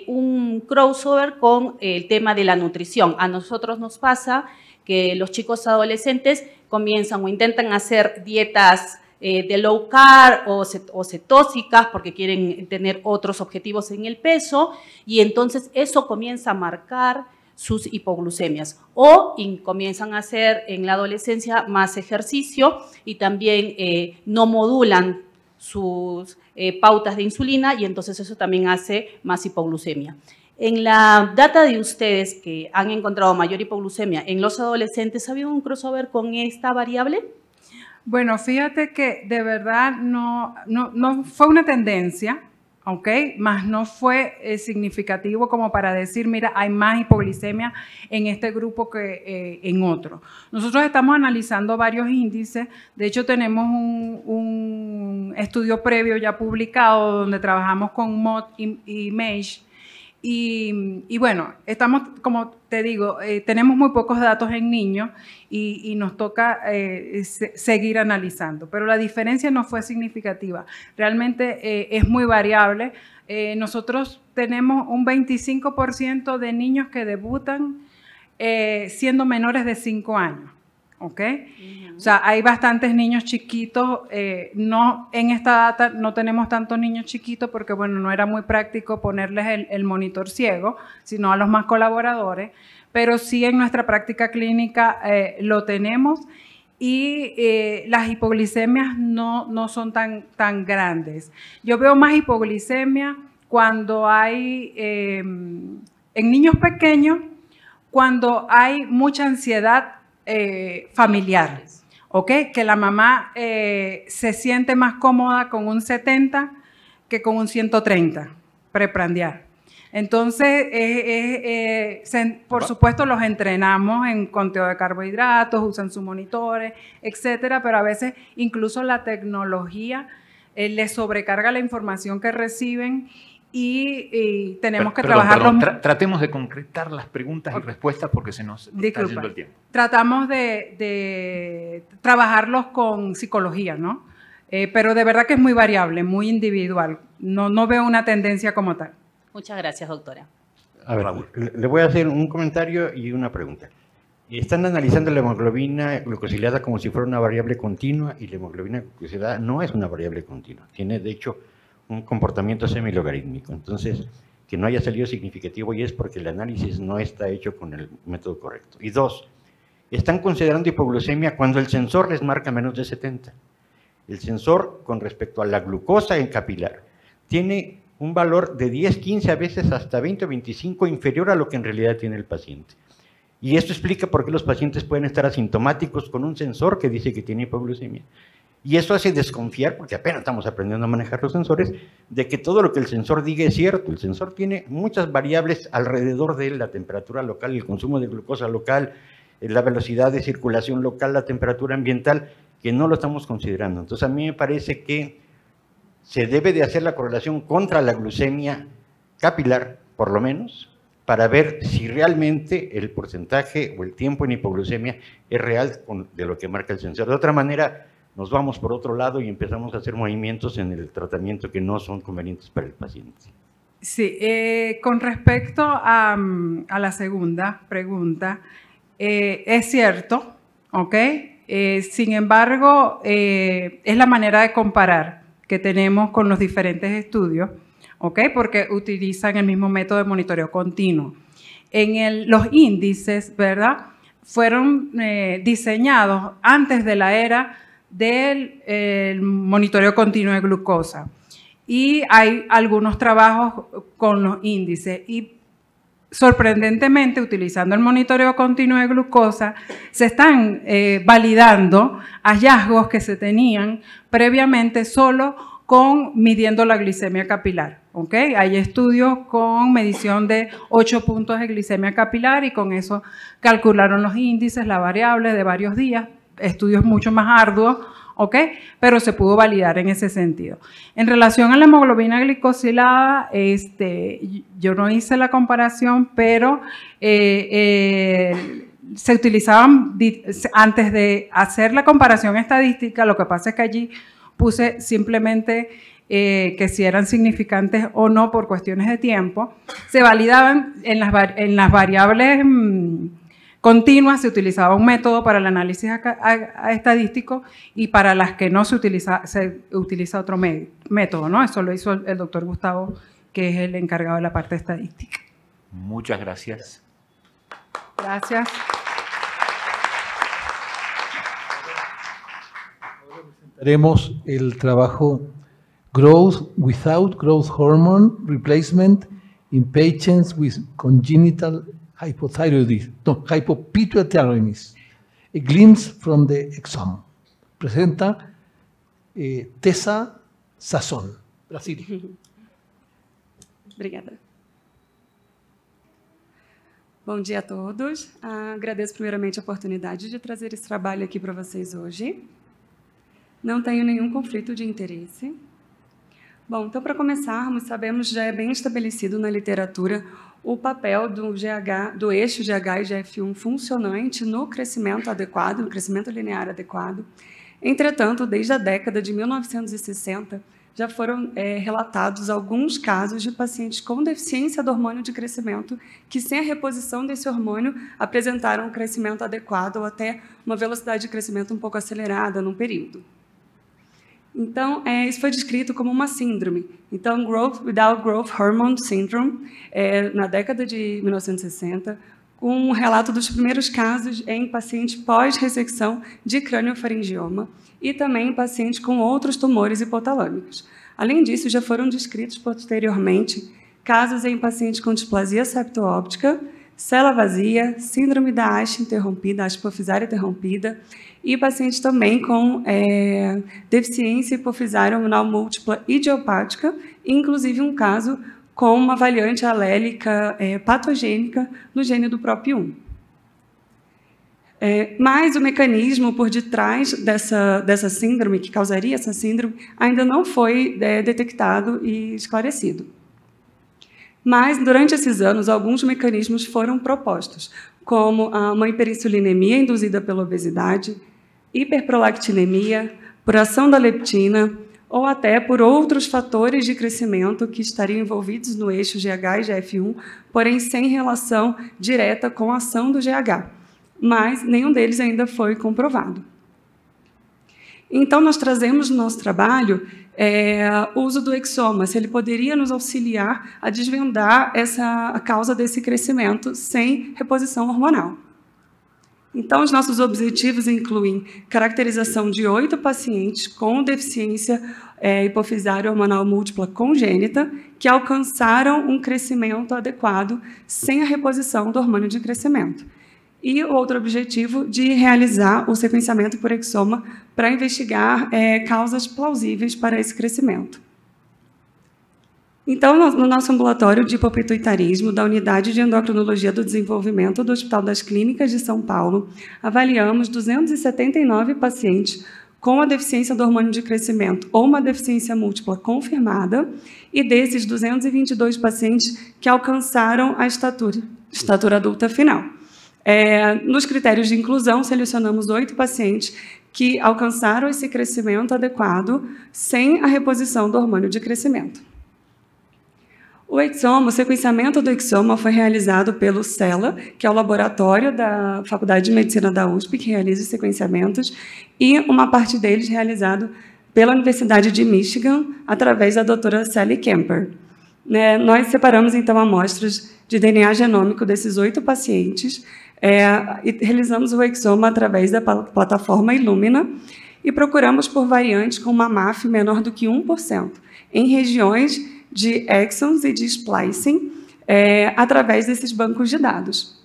un crossover con el tema de la nutrición. A nosotros nos pasa que los chicos adolescentes comienzan o intentan hacer dietas de low carb o cetóxicas porque quieren tener otros objetivos en el peso, y entonces eso comienza a marcar sus hipoglucemias, o comienzan a hacer en la adolescencia más ejercicio y también no modulan sus pautas de insulina, y entonces eso también hace más hipoglucemia. En la data de ustedes que han encontrado mayor hipoglucemia en los adolescentes, ¿ha habido un crossover con esta variable? Bueno, fíjate que de verdad no fue una tendencia, ¿ok? Más no fue significativo como para decir, mira, hay más hipoglicemia en este grupo que en otro. Nosotros estamos analizando varios índices. De hecho, tenemos un estudio previo ya publicado donde trabajamos con MOD y MAGE, Y bueno, estamos, como te digo, tenemos muy pocos datos en niños y nos toca seguir analizando, pero la diferencia no fue significativa. Realmente es muy variable. Nosotros tenemos un 25% de niños que debutan siendo menores de 5 años. ¿Ok? O sea, hay bastantes niños chiquitos, no, en esta data no tenemos tantos niños chiquitos porque, bueno, no era muy práctico ponerles el monitor ciego, sino a los más colaboradores, pero sí en nuestra práctica clínica lo tenemos y las hipoglicemias no son tan grandes. Yo veo más hipoglicemia cuando hay, en niños pequeños, cuando hay mucha ansiedad familiar, ¿ok? Que la mamá se siente más cómoda con un 70 que con un 130 preprandial. Entonces, por supuesto, los entrenamos en conteo de carbohidratos, usan sus monitores, etcétera, pero a veces incluso la tecnología les sobrecarga la información que reciben y tenemos que trabajarlo. Tratemos de concretar las preguntas y respuestas porque se nos está yendo el tiempo. Tratamos de trabajarlos con psicología, ¿no? Pero de verdad que es muy variable, muy individual. No veo una tendencia como tal. Muchas gracias, doctora. A ver, le voy a hacer un comentario y una pregunta. Están analizando la hemoglobina glucosilada como si fuera una variable continua y la hemoglobina glucosilada no es una variable continua. Tiene, de hecho, un comportamiento semilogarítmico. Entonces, que no haya salido significativo y es porque el análisis no está hecho con el método correcto. Y dos, están considerando hipoglucemia cuando el sensor les marca menos de 70. El sensor, con respecto a la glucosa en capilar, tiene un valor de 10, 15, a veces hasta 20 o 25 inferior a lo que en realidad tiene el paciente. Y esto explica por qué los pacientes pueden estar asintomáticos con un sensor que dice que tiene hipoglucemia. Y eso hace desconfiar, porque apenas estamos aprendiendo a manejar los sensores, de que todo lo que el sensor diga es cierto. El sensor tiene muchas variables alrededor de él, la temperatura local, el consumo de glucosa local, la velocidad de circulación local, la temperatura ambiental, que no lo estamos considerando. Entonces a mí me parece que se debe de hacer la correlación contra la glucemia capilar, por lo menos, para ver si realmente el porcentaje o el tiempo en hipoglucemia es real de lo que marca el sensor. De otra manera, nos vamos por otro lado y empezamos a hacer movimientos en el tratamiento que no son convenientes para el paciente. Sí, con respecto a la segunda pregunta, es cierto, ¿ok? Sin embargo, es la manera de comparar que tenemos con los diferentes estudios, ¿ok? Porque utilizan el mismo método de monitoreo continuo. Los índices, ¿verdad? Fueron diseñados antes de la era del monitoreo continuo de glucosa. Y hay algunos trabajos con los índices y sorprendentemente, utilizando el monitoreo continuo de glucosa, se están validando hallazgos que se tenían previamente solo midiendo la glicemia capilar. ¿Okay? Hay estudios con medición de 8 puntos de glicemia capilar y con eso calcularon los índices, las variables de varios días, estudios mucho más arduos, ¿ok? Pero se pudo validar en ese sentido. En relación a la hemoglobina glicosilada, yo no hice la comparación, pero se utilizaban, antes de hacer la comparación estadística, lo que pasa es que allí puse simplemente que si eran significantes o no por cuestiones de tiempo, se validaban en las variables continuas, se utilizaba un método para el análisis estadístico y para las que no se utiliza otro método, ¿no? Eso lo hizo el doctor Gustavo, que es el encargado de la parte estadística. Muchas gracias. Gracias. Haremos el trabajo Growth Without Growth Hormone Replacement in Patients with Congenital Hypopituitarism, a glimpse from the exome. Presenta Tessa Sasson, Brasil. Obrigada. Bom dia a todos. Agradeço primeiramente a oportunidade de trazer esse trabalho aqui para vocês hoje. Não tenho nenhum conflito de interesse. Bom, então, para começarmos, sabemos, já é bem estabelecido na literatura, o papel do eixo GH e GF1 funcionante no crescimento adequado, no crescimento linear adequado. Entretanto, desde a década de 1960, já foram relatados alguns casos de pacientes com deficiência do hormônio de crescimento que, sem a reposição desse hormônio, apresentaram um crescimento adequado ou até uma velocidade de crescimento um pouco acelerada num período. Então, isso foi descrito como uma síndrome. Então, Growth Without Growth Hormone Syndrome, na década de 1960, com um relato dos primeiros casos em paciente pós-ressecção de craniofaringioma e também em pacientes com outros tumores hipotalâmicos. Além disso, já foram descritos posteriormente casos em pacientes com displasia septo-óptica, célula vazia, síndrome da haste interrompida, haste hipofisária interrompida, e pacientes também com deficiência hipofisária hormonal múltipla idiopática, inclusive um caso com uma variante alélica patogênica no gene do PROP1. Mas o mecanismo por detrás dessa síndrome, que causaria essa síndrome, ainda não foi detectado e esclarecido. Mas, durante esses anos, alguns mecanismos foram propostos, como uma hiperinsulinemia induzida pela obesidade, hiperprolactinemia, por ação da leptina, ou até por outros fatores de crescimento que estariam envolvidos no eixo GH e GF1, porém sem relação direta com a ação do GH. Mas nenhum deles ainda foi comprovado. Então, nós trazemos no nosso trabalho o uso do exoma, se ele poderia nos auxiliar a desvendar a causa desse crescimento sem reposição hormonal. Então, os nossos objetivos incluem caracterização de 8 pacientes com deficiência hipofisária hormonal múltipla congênita que alcançaram um crescimento adequado sem a reposição do hormônio de crescimento. E o outro objetivo de realizar o sequenciamento por exoma para investigar causas plausíveis para esse crescimento. Então, no nosso ambulatório de hipopituitarismo da Unidade de Endocrinologia do Desenvolvimento do Hospital das Clínicas de São Paulo, avaliamos 279 pacientes com a deficiência do hormônio de crescimento ou uma deficiência múltipla confirmada, e desses 222 pacientes que alcançaram a estatura adulta final. Nos critérios de inclusão, selecionamos 8 pacientes que alcançaram esse crescimento adequado sem a reposição do hormônio de crescimento. O sequenciamento do exoma foi realizado pelo CELA, que é o laboratório da Faculdade de Medicina da USP, que realiza os sequenciamentos, e uma parte deles realizado pela Universidade de Michigan, através da doutora Sally Kemper. Nós separamos, então, amostras de DNA genômico desses 8 pacientes e realizamos o exoma através da plataforma Illumina e procuramos por variantes com uma MAF menor do que 1%, em regiões de exons e de splicing, através desses bancos de dados.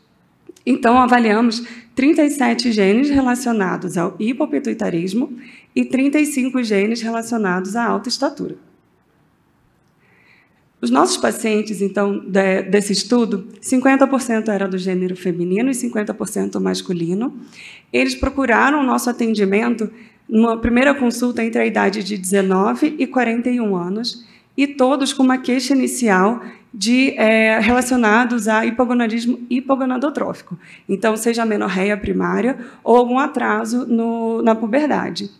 Então, avaliamos 37 genes relacionados ao hipopituitarismo e 35 genes relacionados à alta estatura. Os nossos pacientes, então, desse estudo, 50% era do gênero feminino e 50% masculino. Eles procuraram o nosso atendimento numa primeira consulta entre a idade de 19 e 41 anos, e todos com uma queixa inicial relacionados a hipogonadismo hipogonadotrófico. Então, seja amenorreia primária ou algum atraso na puberdade.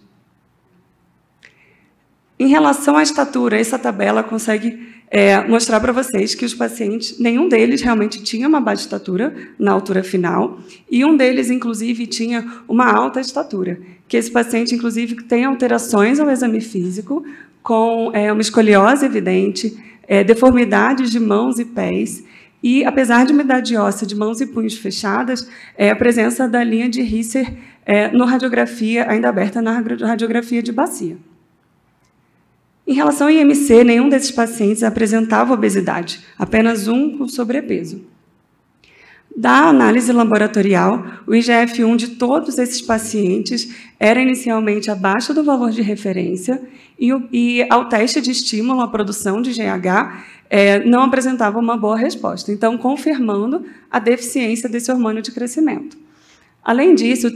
Em relação à estatura, essa tabela consegue mostrar para vocês que os pacientes, nenhum deles realmente tinha uma baixa estatura na altura final, e um deles, inclusive, tinha uma alta estatura, que esse paciente, inclusive, tem alterações ao exame físico, com uma escoliose evidente, deformidades de mãos e pés, e, apesar de uma idade óssea de mãos e punhos fechadas, a presença da linha de Risser na radiografia, ainda aberta na radiografia de bacia. Em relação ao IMC, nenhum desses pacientes apresentava obesidade, apenas um com sobrepeso. Da análise laboratorial, o IGF-1 de todos esses pacientes era inicialmente abaixo do valor de referência e ao teste de estímulo à produção de GH não apresentava uma boa resposta, então confirmando a deficiência desse hormônio de crescimento. Além disso,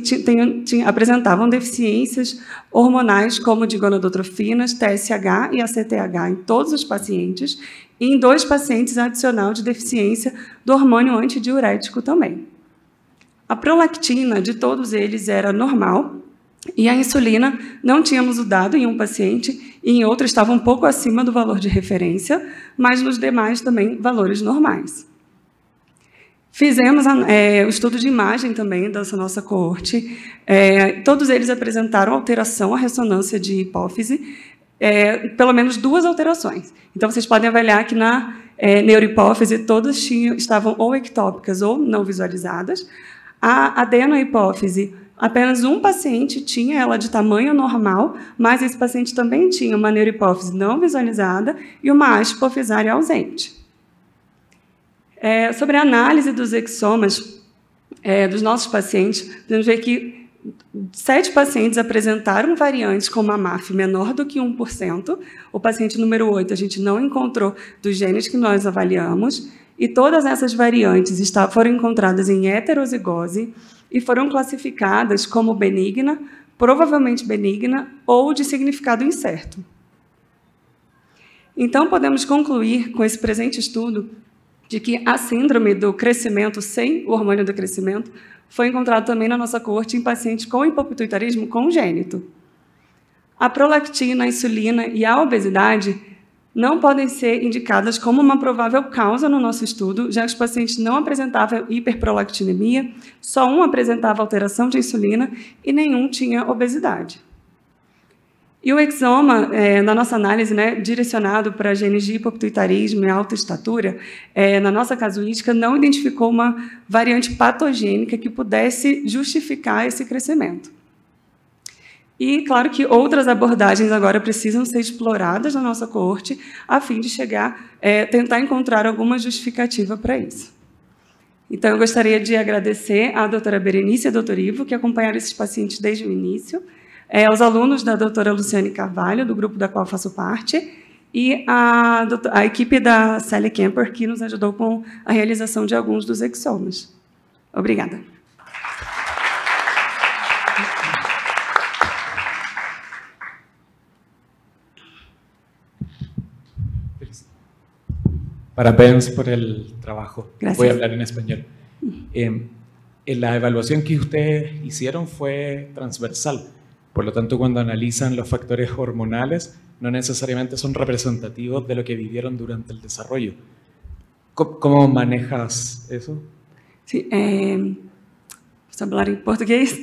apresentavam deficiências hormonais como de gonadotrofinas, TSH e ACTH em todos os pacientes, e em 2 pacientes adicional de deficiência do hormônio antidiurético também. A prolactina de todos eles era normal, e a insulina não tínhamos o dado em um paciente, e em outro estava um pouco acima do valor de referência, mas nos demais também valores normais. Fizemos o estudo de imagem também dessa nossa coorte. Todos eles apresentaram alteração à ressonância de hipófise, pelo menos 2 alterações. Então, vocês podem avaliar que na neurohipófise todas estavam ou ectópicas ou não visualizadas. A adenohipófise, apenas um paciente tinha ela de tamanho normal, mas esse paciente também tinha uma neurohipófise não visualizada e uma haste hipofisária ausente. Sobre a análise dos exomas dos nossos pacientes, podemos ver que 7 pacientes apresentaram variantes com uma MAF menor do que 1%. O paciente número 8 a gente não encontrou dos genes que nós avaliamos, e todas essas variantes foram encontradas em heterozigose e foram classificadas como benigna, provavelmente benigna ou de significado incerto. Então, podemos concluir com esse presente estudo de que a síndrome do crescimento sem o hormônio do crescimento foi encontrado também na nossa coorte em pacientes com hipopituitarismo congênito. A prolactina, a insulina e a obesidade não podem ser indicadas como uma provável causa no nosso estudo, já que os pacientes não apresentavam hiperprolactinemia, só um apresentava alteração de insulina e nenhum tinha obesidade. E o exoma, na nossa análise, direcionado para genes de hipopituitarismo e alta estatura, na nossa casuística, não identificou uma variante patogênica que pudesse justificar esse crescimento. E, claro, que outras abordagens agora precisam ser exploradas na nossa coorte, a fim de tentar encontrar alguma justificativa para isso. Então, eu gostaria de agradecer à doutora Berenice e ao doutor Ivo, que acompanharam esses pacientes desde o início, aos alunos da doutora Luciane Carvalho, do grupo da qual faço parte, e a equipe da Sally Kemper, que nos ajudou com a realização de alguns dos exomas. Obrigada. Parabéns por el trabajo. Gracias. Voy a hablar en español. La evaluación que ustedes hicieron fue transversal. Por lo tanto, cuando analizan los factores hormonales, no necesariamente son representativos de lo que vivieron durante el desarrollo. ¿Cómo manejas eso? Sí, posso falar em português?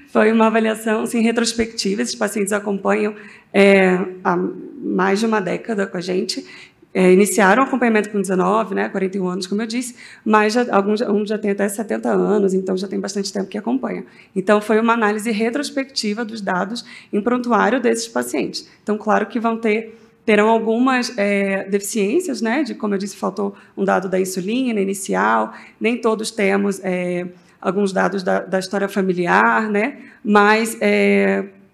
Foi uma avaliação assim, retrospectiva. Esses pacientes acompanham há mais de uma década com a gente. Iniciaram o acompanhamento com 19, 41 anos, como eu disse, mas alguns já têm até 70 anos, então já tem bastante tempo que acompanha. Então, foi uma análise retrospectiva dos dados em prontuário desses pacientes. Então, claro que terão algumas deficiências, de, como eu disse, faltou um dado da insulina inicial, nem todos temos alguns dados da história familiar, mas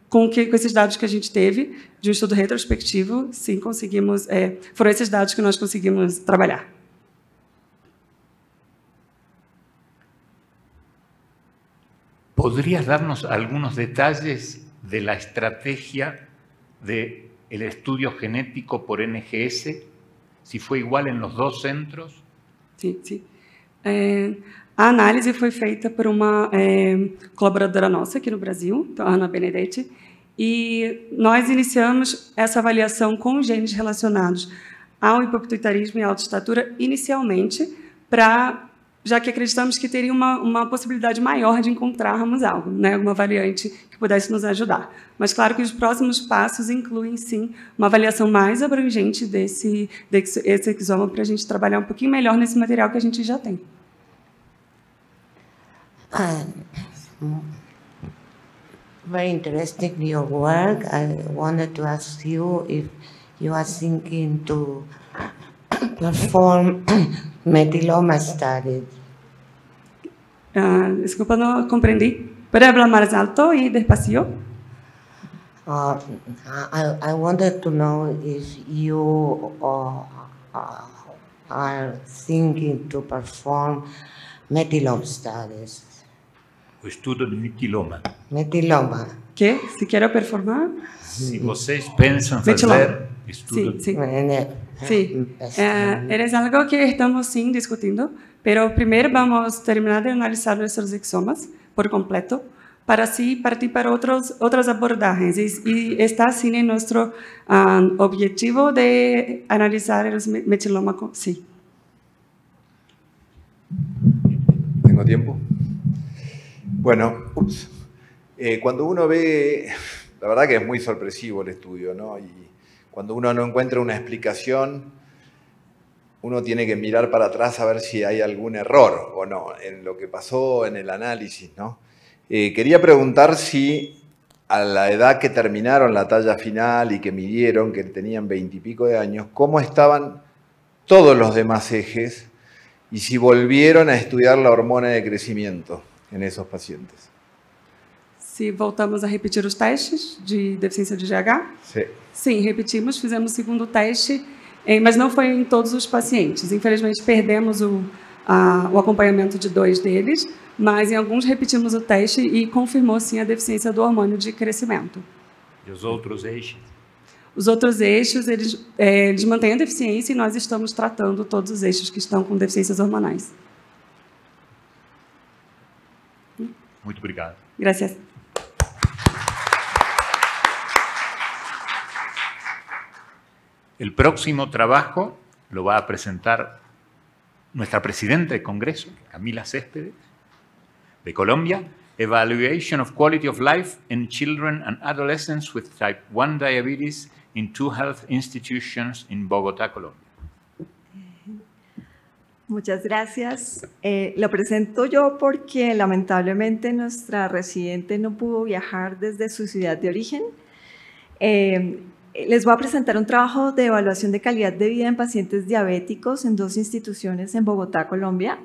com esses dados que a gente teve, de um estudo retrospectivo, sim, conseguimos, foram esses dados que nós conseguimos trabalhar. ¿Podrías darnos algunos detalles de la estrategia del estudio genético por NGS? Si fue igual en los 2 centros? Sim, sim. A análise foi feita por uma colaboradora nossa aqui no Brasil, a Ana Benedetti, e nós iniciamos essa avaliação com genes relacionados ao hipopituitarismo e alta estatura inicialmente, já que acreditamos que teria uma possibilidade maior de encontrarmos algo, uma variante que pudesse nos ajudar. Mas, claro que os próximos passos incluem, sim, uma avaliação mais abrangente desse exoma para a gente trabalhar um pouquinho melhor nesse material que a gente já tem. Very interesting your work. I wanted to ask you if you are thinking to perform methyloma studies. Desculpa, não compreendi. ¿Puede hablar más alto y despacio? I wanted to know if you are thinking to perform methylome studies. o estudo de metiloma. Metiloma. Que? Se quero performar? Si vocês pensam Metiloma. fazer estudo... Sí, sí. Sí, es algo que estamos sí discutiendo, pero primero vamos a terminar de analizar nuestros exomas por completo para así partir para otras abordajes y está así en nuestro objetivo de analizar el metiloma. Sí. ¿Tengo tiempo? Bueno, cuando uno ve, la verdad que es muy sorpresivo el estudio, ¿no? Y cuando uno no encuentra una explicación, uno tiene que mirar para atrás a ver si hay algún error o no en lo que pasó en el análisis, ¿no? Quería preguntar si a la edad que terminaron la talla final y que midieron, que tenían 20 y pico de años, cómo estaban todos los demás ejes y si volvieron a estudiar la hormona de crecimiento en esos pacientes. Se voltamos a repetir os testes de deficiência de GH? Sim. Sim, repetimos, fizemos o segundo teste, mas não foi em todos os pacientes. Infelizmente, perdemos o acompanhamento de 2 deles, mas em alguns repetimos o teste e confirmou sim a deficiência do hormônio de crescimento. E os outros eixos? Os outros eixos, eles mantêm a deficiência e nós estamos tratando todos os eixos que estão com deficiências hormonais. Muito obrigado. Gracias. El próximo trabajo lo va a presentar nuestra presidenta del Congreso, Camila Céspedes, de Colombia, Evaluation of Quality of Life in Children and Adolescents with Type 1 Diabetes in 2 health institutions in Bogotá, Colombia. Muchas gracias. Lo presento yo porque lamentablemente nuestra residente no pudo viajar desde su ciudad de origen. Les voy a presentar un trabajo de evaluación de calidad de vida en pacientes diabéticos en 2 instituciones en Bogotá, Colombia.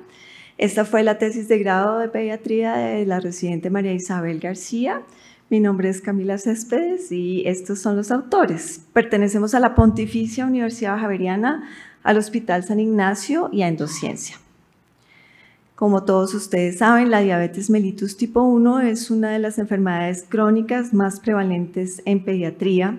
Esta fue la tesis de grado de pediatría de la residente María Isabel García. Mi nombre es Camila Céspedes y estos son los autores. Pertenecemos a la Pontificia Universidad Javeriana, al Hospital San Ignacio y a Endociencia. Como todos ustedes saben, la diabetes mellitus tipo 1 es una de las enfermedades crónicas más prevalentes en pediatría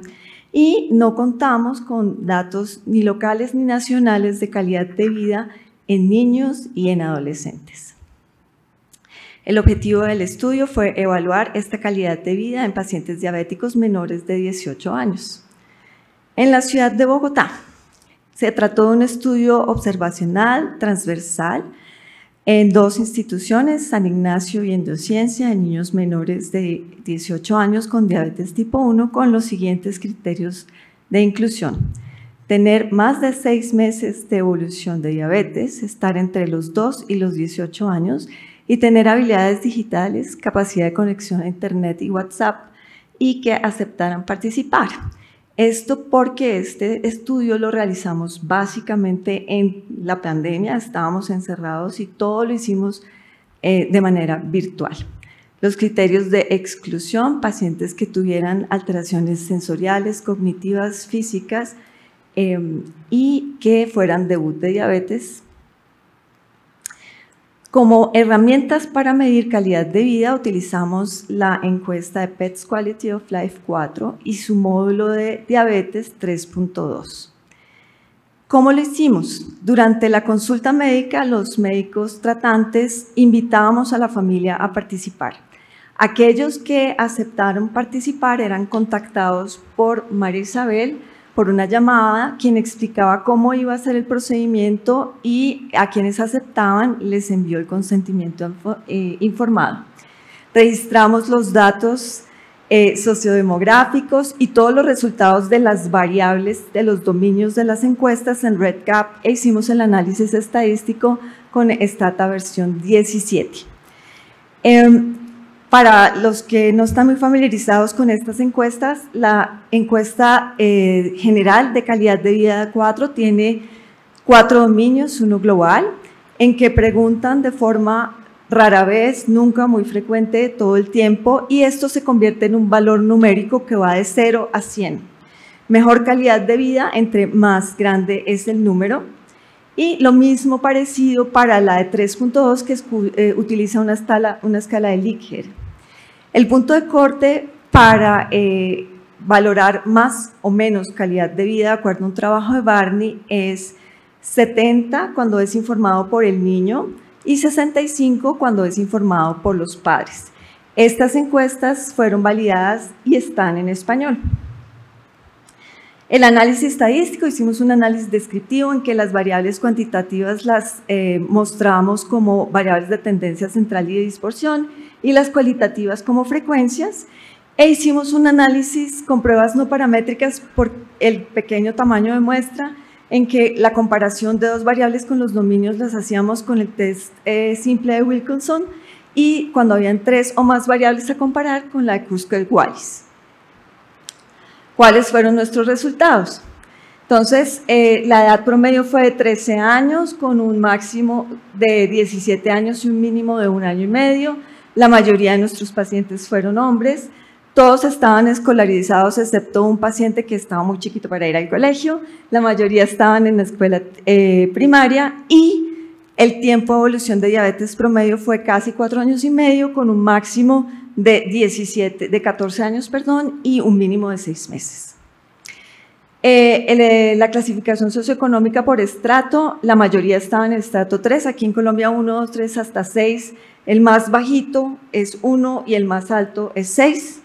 y no contamos con datos ni locales ni nacionales de calidad de vida en niños y en adolescentes. El objetivo del estudio fue evaluar esta calidad de vida en pacientes diabéticos menores de 18 años. En la ciudad de Bogotá, se trató de un estudio observacional, transversal, en 2 instituciones, San Ignacio y Endociencia, en niños menores de 18 años con diabetes tipo 1, con los siguientes criterios de inclusión. Tener más de 6 meses de evolución de diabetes, estar entre los 2 y los 18 años y tener habilidades digitales, capacidad de conexión a Internet y WhatsApp y que aceptaran participar. Esto porque este estudio lo realizamos básicamente en la pandemia, estábamos encerrados y todo lo hicimos de manera virtual. Los criterios de exclusión, pacientes que tuvieran alteraciones sensoriales, cognitivas, físicas y que fueran debut de diabetes. Como herramientas para medir calidad de vida utilizamos la encuesta de PETS Quality of Life 4 y su módulo de diabetes 3.2. ¿Cómo lo hicimos? Durante la consulta médica, los médicos tratantes invitábamos a la familia a participar. Aquellos que aceptaron participar eran contactados por María Isabel por una llamada, quien explicaba cómo iba a ser el procedimiento y a quienes aceptaban les envió el consentimiento informado. Registramos los datos sociodemográficos y todos los resultados de las variables de los dominios de las encuestas en REDCap e hicimos el análisis estadístico con Stata versión 17. Para los que no están muy familiarizados con estas encuestas, la encuesta general de calidad de vida 4 tiene 4 dominios, uno global, en que preguntan de forma rara vez, nunca, muy frecuente, todo el tiempo, y esto se convierte en un valor numérico que va de 0 a 100. Mejor calidad de vida, entre más grande es el número. Y lo mismo parecido para la de 3.2, que utiliza una escala de Likert. El punto de corte para valorar más o menos calidad de vida, de acuerdo a un trabajo de Barney, es 70 cuando es informado por el niño y 65 cuando es informado por los padres. Estas encuestas fueron validadas y están en español. El análisis estadístico, hicimos un análisis descriptivo en que las variables cuantitativas las mostramos como variables de tendencia central y de dispersión y las cualitativas como frecuencias, e hicimos un análisis con pruebas no paramétricas por el pequeño tamaño de muestra, en que la comparación de dos variables con los dominios las hacíamos con el test simple de Wilkinson y cuando habían 3 o más variables a comparar con la de Kruskal-Wallis. ¿Cuáles fueron nuestros resultados? Entonces, la edad promedio fue de 13 años, con un máximo de 17 años y un mínimo de 1 año y medio. La mayoría de nuestros pacientes fueron hombres. Todos estaban escolarizados, excepto un paciente que estaba muy chiquito para ir al colegio. La mayoría estaban en la escuela primaria y el tiempo de evolución de diabetes promedio fue casi 4 años y medio, con un máximo de 14 años, y un mínimo de 6 meses. La clasificación socioeconómica por estrato, la mayoría estaba en el estrato 3, aquí en Colombia 1, 2, 3 hasta 6, el más bajito es 1 y el más alto es 6.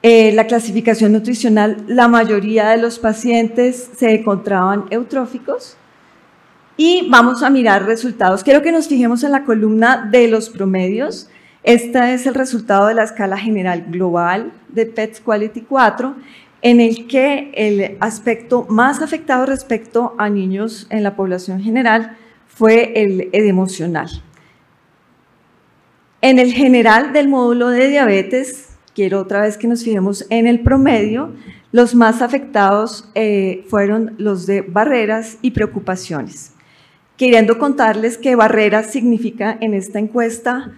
La clasificación nutricional, la mayoría de los pacientes se encontraban eutróficos. Y vamos a mirar resultados. Quiero que nos fijemos en la columna de los promedios. Este es el resultado de la escala general global de PET Quality 4, en el que el aspecto más afectado respecto a niños en la población general fue el emocional. En el general del módulo de diabetes, quiero otra vez que nos fijemos en el promedio, los más afectados fueron los de barreras y preocupaciones. Queriendo contarles que barreras significa en esta encuesta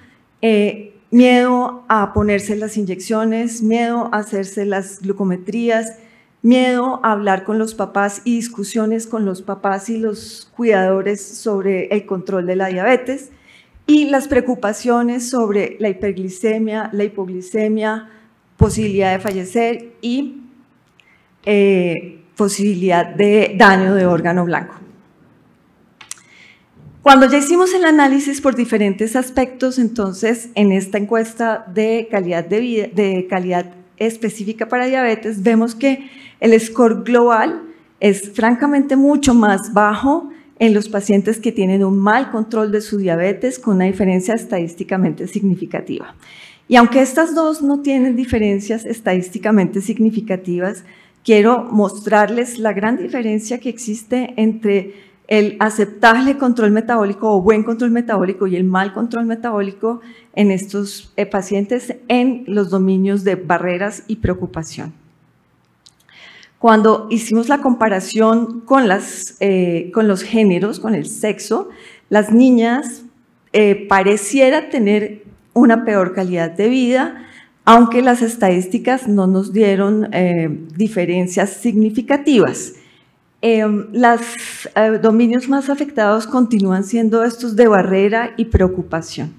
miedo a ponerse las inyecciones, miedo a hacerse las glucometrías, miedo a hablar con los papás y discusiones con los papás y los cuidadores sobre el control de la diabetes, y las preocupaciones sobre la hiperglicemia, la hipoglicemia, posibilidad de fallecer y posibilidad de daño de órgano blanco. Cuando ya hicimos el análisis por diferentes aspectos, entonces en esta encuesta de calidad de vida, de calidad específica para diabetes, vemos que el score global es francamente mucho más bajo en los pacientes que tienen un mal control de su diabetes, con una diferencia estadísticamente significativa. Y aunque estas dos no tienen diferencias estadísticamente significativas, quiero mostrarles la gran diferencia que existe entre el aceptable control metabólico o buen control metabólico y el mal control metabólico en estos pacientes en los dominios de barreras y preocupación. Cuando hicimos la comparación con los géneros, con el sexo, las niñas pareciera tener una peor calidad de vida, aunque las estadísticas no nos dieron diferencias significativas. Los dominios más afectados continúan siendo estos de barrera y preocupación.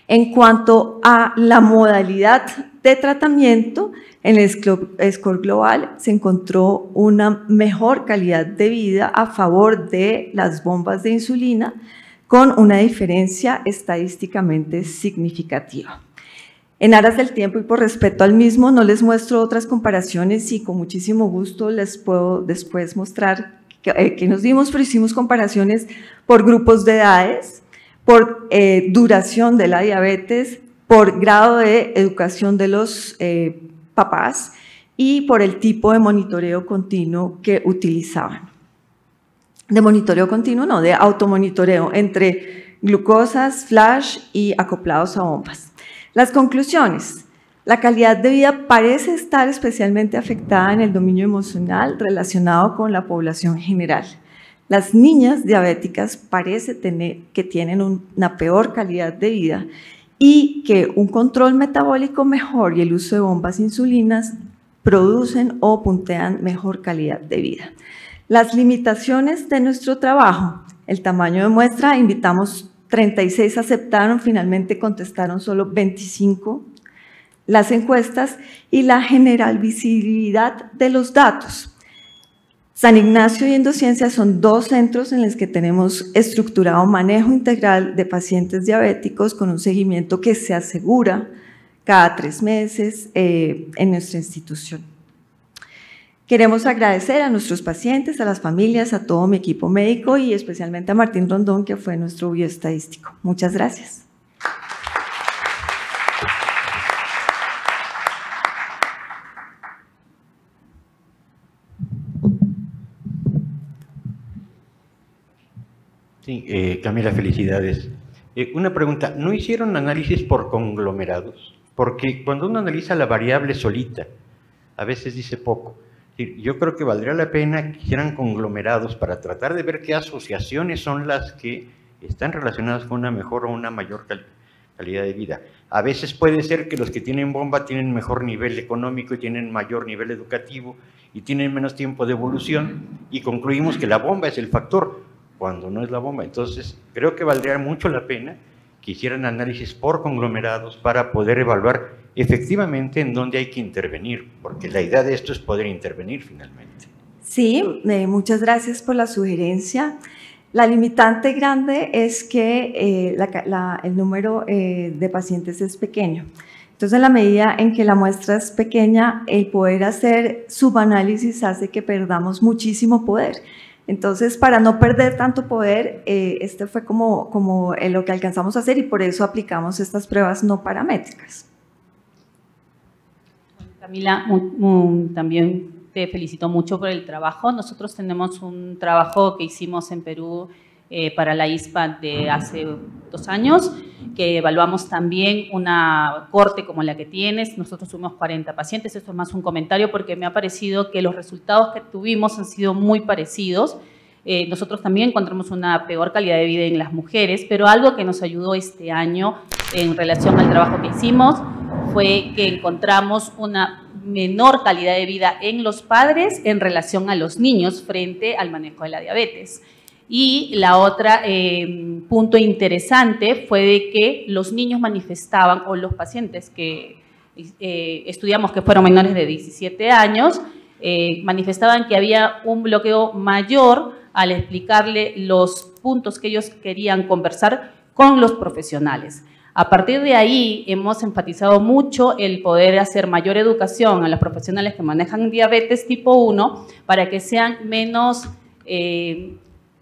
En cuanto a la modalidad de tratamiento, en el score global se encontró una mejor calidad de vida a favor de las bombas de insulina, con una diferencia estadísticamente significativa. En aras del tiempo y por respeto al mismo, no les muestro otras comparaciones y con muchísimo gusto les puedo después mostrar que nos dimos, pero hicimos comparaciones por grupos de edades, por duración de la diabetes, por grado de educación de los papás y por el tipo de monitoreo continuo que utilizaban. De monitoreo continuo, no, de automonitoreo entre glucosas, flash y acoplados a bombas. Las conclusiones: la calidad de vida parece estar especialmente afectada en el dominio emocional relacionado con la población general. Las niñas diabéticas parece que tienen una peor calidad de vida y que un control metabólico mejor y el uso de bombas insulinas producen o puntean mejor calidad de vida. Las limitaciones de nuestro trabajo, el tamaño de muestra, invitamos 36, aceptaron, finalmente contestaron solo 25. Las encuestas y la general visibilidad de los datos. San Ignacio y Endociencia son 2 centros en los que tenemos estructurado manejo integral de pacientes diabéticos con un seguimiento que se asegura cada 3 meses en nuestra institución. Queremos agradecer a nuestros pacientes, a las familias, a todo mi equipo médico y especialmente a Martín Rondón, que fue nuestro bioestadístico. Muchas gracias. Sí, Camila, felicidades. Una pregunta, ¿no hicieron análisis por conglomerados? Porque cuando uno analiza la variable solita, a veces dice poco. Yo creo que valdría la pena que hicieran conglomerados para tratar de ver qué asociaciones son las que están relacionadas con una mejor o una mayor calidad de vida. A veces puede ser que los que tienen bomba tienen mejor nivel económico y tienen mayor nivel educativo y tienen menos tiempo de evolución y concluimos que la bomba es el factor, cuando no es la bomba. Entonces, creo que valdría mucho la pena que hicieran análisis por conglomerados para poder evaluar efectivamente en dónde hay que intervenir, porque la idea de esto es poder intervenir finalmente. Sí, muchas gracias por la sugerencia. La limitante grande es que el número de pacientes es pequeño. Entonces, en la medida en que la muestra es pequeña, el poder hacer subanálisis hace que perdamos muchísimo poder. Entonces, para no perder tanto poder, este fue como lo que alcanzamos a hacer y por eso aplicamos estas pruebas no paramétricas. Camila, también te felicito mucho por el trabajo. Nosotros tenemos un trabajo que hicimos en Perú para la ISPA de hace 2 años, que evaluamos también una corte como la que tienes. Nosotros tuvimos 40 pacientes. Esto es más un comentario porque me ha parecido que los resultados que tuvimos han sido muy parecidos. Nosotros también encontramos una peor calidad de vida en las mujeres, pero algo que nos ayudó este año en relación al trabajo que hicimos fue que encontramos una menor calidad de vida en los padres en relación a los niños frente al manejo de la diabetes. Y la otra punto interesante fue de que los niños manifestaban, o los pacientes que estudiamos que fueron menores de 17 años, manifestaban que había un bloqueo mayor al explicarle los puntos que ellos querían conversar con los profesionales. A partir de ahí hemos enfatizado mucho el poder hacer mayor educación a los profesionales que manejan diabetes tipo 1 para que sean menos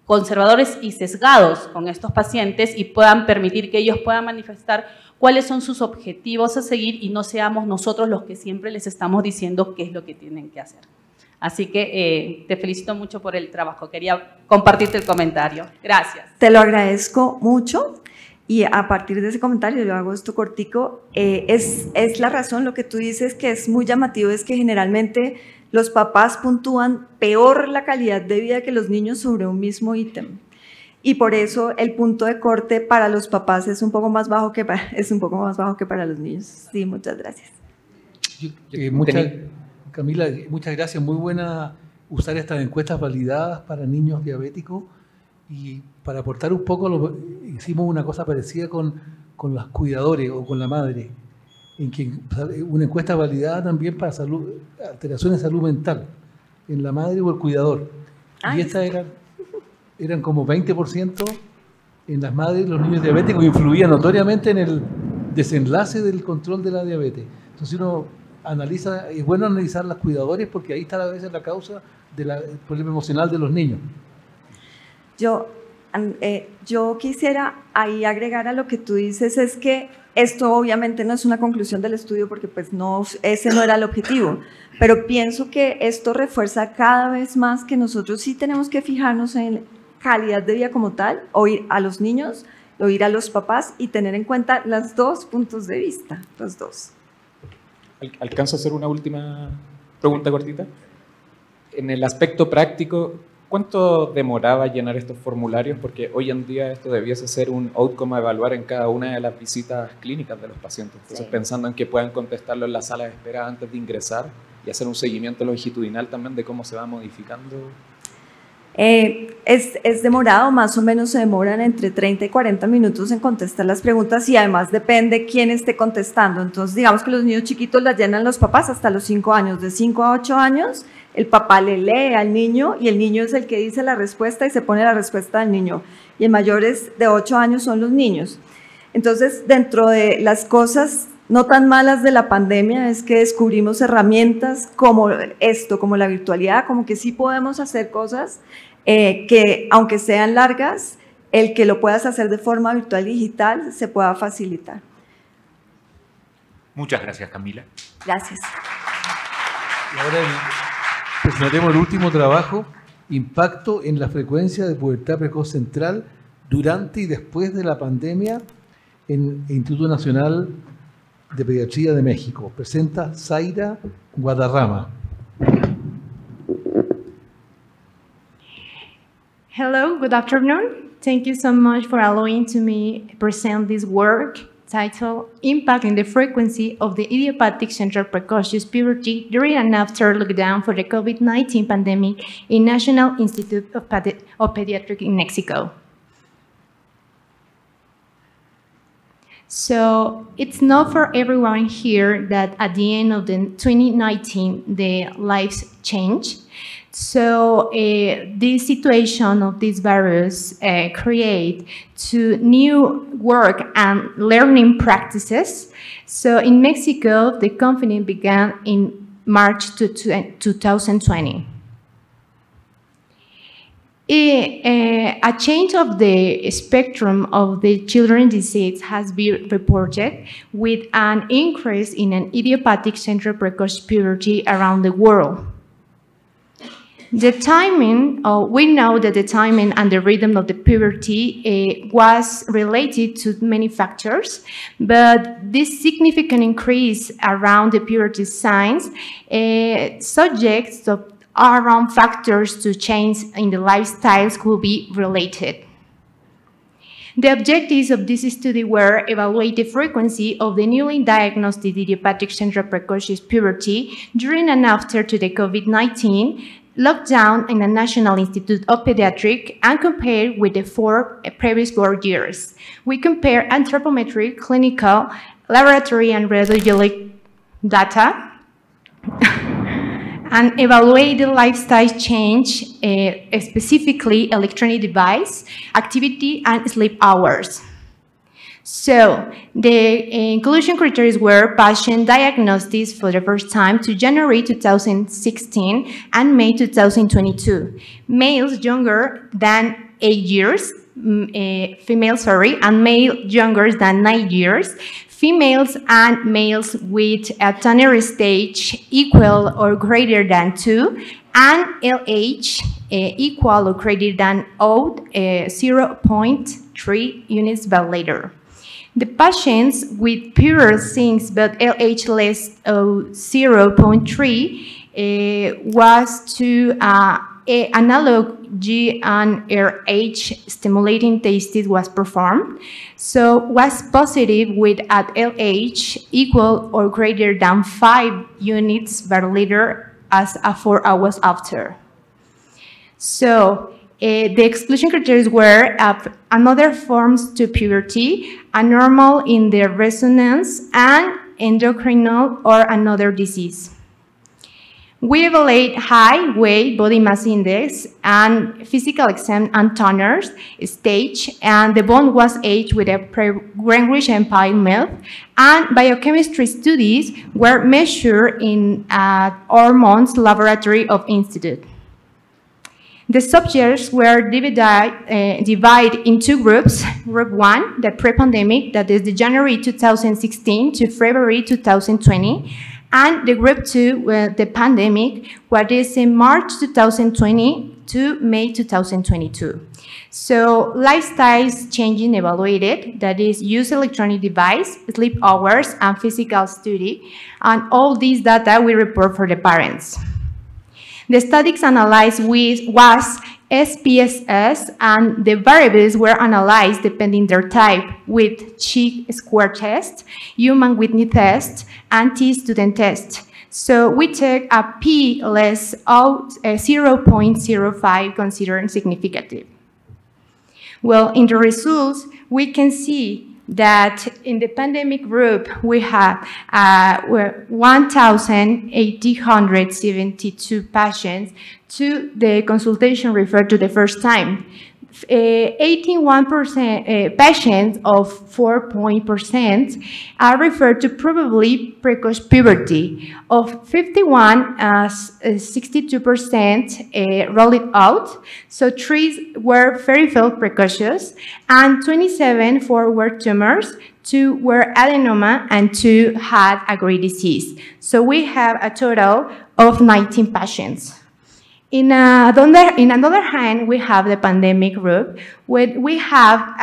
conservadores y sesgados con estos pacientes y puedan permitir que ellos puedan manifestar cuáles son sus objetivos a seguir y no seamos nosotros los que siempre les estamos diciendo qué es lo que tienen que hacer. Así que te felicito mucho por el trabajo. Quería compartirte el comentario. Gracias. Te lo agradezco mucho. Y a partir de ese comentario, yo hago esto cortico, es la razón, lo que tú dices que es muy llamativo, es que generalmente los papás puntúan peor la calidad de vida que los niños sobre un mismo ítem. Y por eso el punto de corte para los papás es un poco más bajo que para los niños. Sí, muchas gracias. Camila, muchas gracias. Muy buena usar estas encuestas validadas para niños diabéticos. Y para aportar un poco, hicimos una cosa parecida con los cuidadores o con la madre, en que una encuesta validada también para alteraciones de salud mental, en la madre o el cuidador. Y estas eran como 20% en las madres, los niños diabéticos, influían notoriamente en el desenlace del control de la diabetes. Entonces uno analiza, es bueno analizar las cuidadores porque ahí está a veces la causa del problema emocional de los niños. Yo quisiera ahí agregar a lo que tú dices, es que esto obviamente no es una conclusión del estudio porque pues ese no era el objetivo, pero pienso que esto refuerza cada vez más que nosotros sí tenemos que fijarnos en calidad de vida como tal, oír a los niños, oír a los papás y tener en cuenta los 2 puntos de vista, los 2. ¿Alcanzo a hacer una última pregunta cortita? En el aspecto práctico, ¿cuánto demoraba llenar estos formularios? Porque hoy en día esto debiese ser un outcome a evaluar en cada una de las visitas clínicas de los pacientes. Entonces, pensando en que puedan contestarlo en la sala de espera antes de ingresar y hacer un seguimiento longitudinal también de cómo se va modificando. Es demorado, más o menos se demoran entre 30 y 40 minutos en contestar las preguntas y además depende quién esté contestando. Entonces, digamos que los niños chiquitos las llenan los papás hasta los 5 años. De 5 a 8 años, el papá le lee al niño y el niño es el que dice la respuesta y se pone la respuesta del niño. Y en mayores de 8 años son los niños. Entonces, dentro de las cosas no tan malas de la pandemia es que descubrimos herramientas como esto, como la virtualidad, como que sí podemos hacer cosas que aunque sean largas, el que lo puedas hacer de forma virtual y digital se pueda facilitar. Muchas gracias, Camila. Gracias. Y ahora presentaremos el último trabajo, Impacto en la frecuencia de pubertad precoz central durante y después de la pandemia en el Instituto Nacional de Pediatría de México. Presenta Zaira Guadarrama. Hello, good afternoon. Thank you so much for allowing to me present this work titled Impact in the Frequency of the Idiopathic Central Precocious Puberty During and After Lockdown for the COVID-19 Pandemic in National Institute of Pediatrics in Mexico. So it's not for everyone here that at the end of the 2019, the lives changed. So this situation of this virus create to new work and learning practices. So in Mexico, the company began in March 2020. A change of the spectrum of the children's disease has been reported with an increase in an idiopathic central precocious puberty around the world. The timing, we know that the timing and the rhythm of the puberty was related to many factors, but this significant increase around the puberty signs subjects of around factors to change in the lifestyles could be related. The objectives of this study were evaluate the frequency of the newly diagnosed idiopathic central precocious puberty during and after to the COVID-19 lockdown in the National Institute of Pediatrics and compare with the previous 4 years. We compare anthropometric, clinical, laboratory, and radiologic data and evaluate the lifestyle change, specifically electronic device, activity, and sleep hours. So the inclusion criteria were patient diagnosis for the first time to January 2016 and May 2022. Males younger than 8 years, females, and male younger than 9 years, females and males with a ternary stage equal or greater than 2, and LH equal or greater than 0.3 units per liter. The patients with purer things but LH less 0.3 was to analog G and RH stimulating tested was performed. So was positive with at LH equal or greater than 5 units per liter as 4 hours after. So the exclusion criteria were another forms to puberty, abnormal in the resonance, and endocrinal or another disease. We evaluate height, weight, body mass index, and physical exam and toners stage, and the bone was aged with a Greenwich Empire method, and biochemistry studies were measured in Hormones Laboratory of Institute. The subjects were divided in 2 groups. Group 1, the pre-pandemic, that is the January 2016 to February 2020, and the group 2, the pandemic, what is in March 2020 to May 2022. So lifestyles changing evaluated, that is use electronic device, sleep hours, and physical study, and all these data we report for the parents. The statistics analyzed was SPSS, and the variables were analyzed depending their type with chi-square test, human witness test, and T-student test. So we take a p less of 0.05 considered significant. Well, in the results, we can see that in the pandemic group, we have 1,872 patients to the consultation referred to the first time. 81% patients of 4% are referred to probably precocious puberty. Of 51, 62% rolled it out. So 3 were very precocious, and 27 were tumors, 2 were adenoma, and 2 had a Gray disease. So we have a total of 19 patients. In another hand, we have the pandemic group, where we have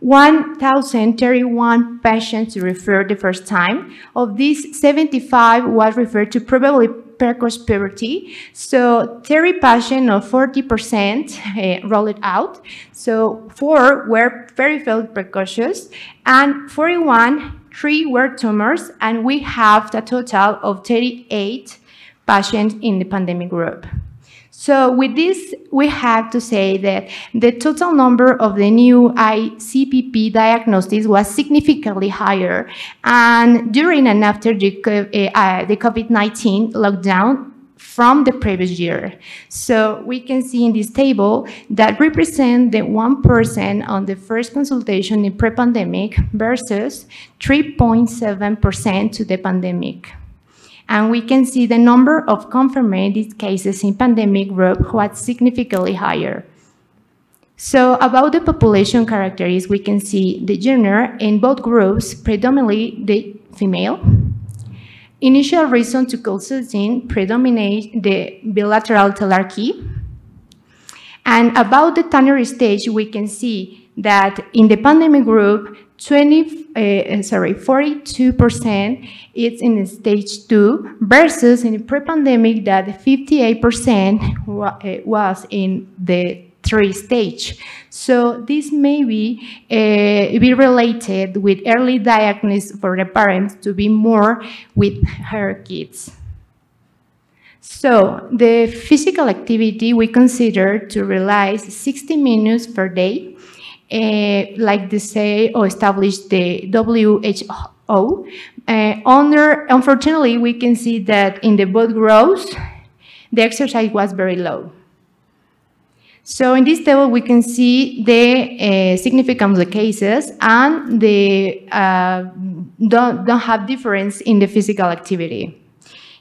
1,031 patients referred the first time. Of these, 75 was referred to probably precocious puberty. So 30 patients of 40% rolled it out. So 4 were very precocious, and 41, 3 were tumors, and we have a total of 38 patients in the pandemic group. So with this, we have to say that the total number of the new ICPP diagnoses was significantly higher, and during and after the COVID-19 lockdown from the previous year. So we can see in this table that represent the 1% on the first consultation in pre-pandemic versus 3.7% to the pandemic. And we can see the number of confirmed cases in pandemic group was significantly higher. So about the population characteristics, we can see the gender in both groups, predominantly the female. Initial reason to consulting predominate the bilateral telarchy. And about the Tanner stage, we can see that in the pandemic group, 42% is in stage 2 versus in the pre-pandemic that 58% was in the 3 stage. So this may be related with early diagnosis for the parents to be more with her kids. So the physical activity we consider to realize 60 minutes per day, like they say or established the WHO. Unfortunately, we can see that in the both groups, the exercise was very low. So in this table, we can see the significance of the cases and the don't have difference in the physical activity.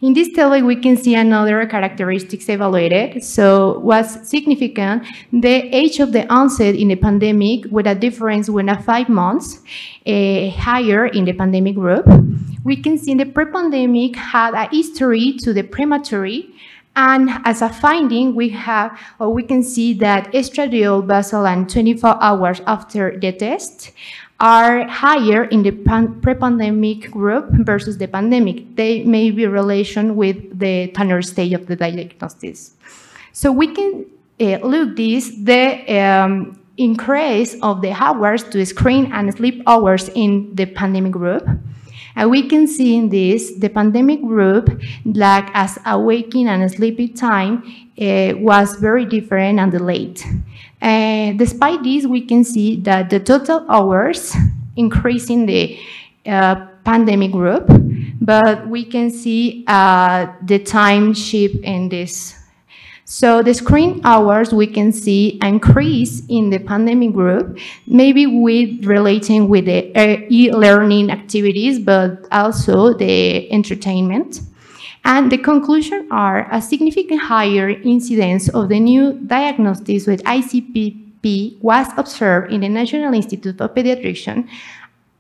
In this table, we can see another characteristics evaluated. So what's significant, the age of the onset in the pandemic with a difference when 5 months higher in the pandemic group. We can see in the pre-pandemic had a history to the premature, and as a finding, we can see that estradiol, basal, and 24 hours after the test are higher in the pre-pandemic group versus the pandemic. They may be in relation with the Tanner stage of the diagnosis. So we can look the increase of the hours to screen and sleep hours in the pandemic group. And we can see in this, the pandemic group, like as awakening and sleeping time, was very different and delayed. Despite this, we can see that the total hours increase in the pandemic group, but we can see the time shift in this. So the screen hours we can see increase in the pandemic group, maybe with relating with the e-learning activities, but also the entertainment. And the conclusion are a significant higher incidence of the new diagnosis with ICPP was observed in the National Institute of Pediatricians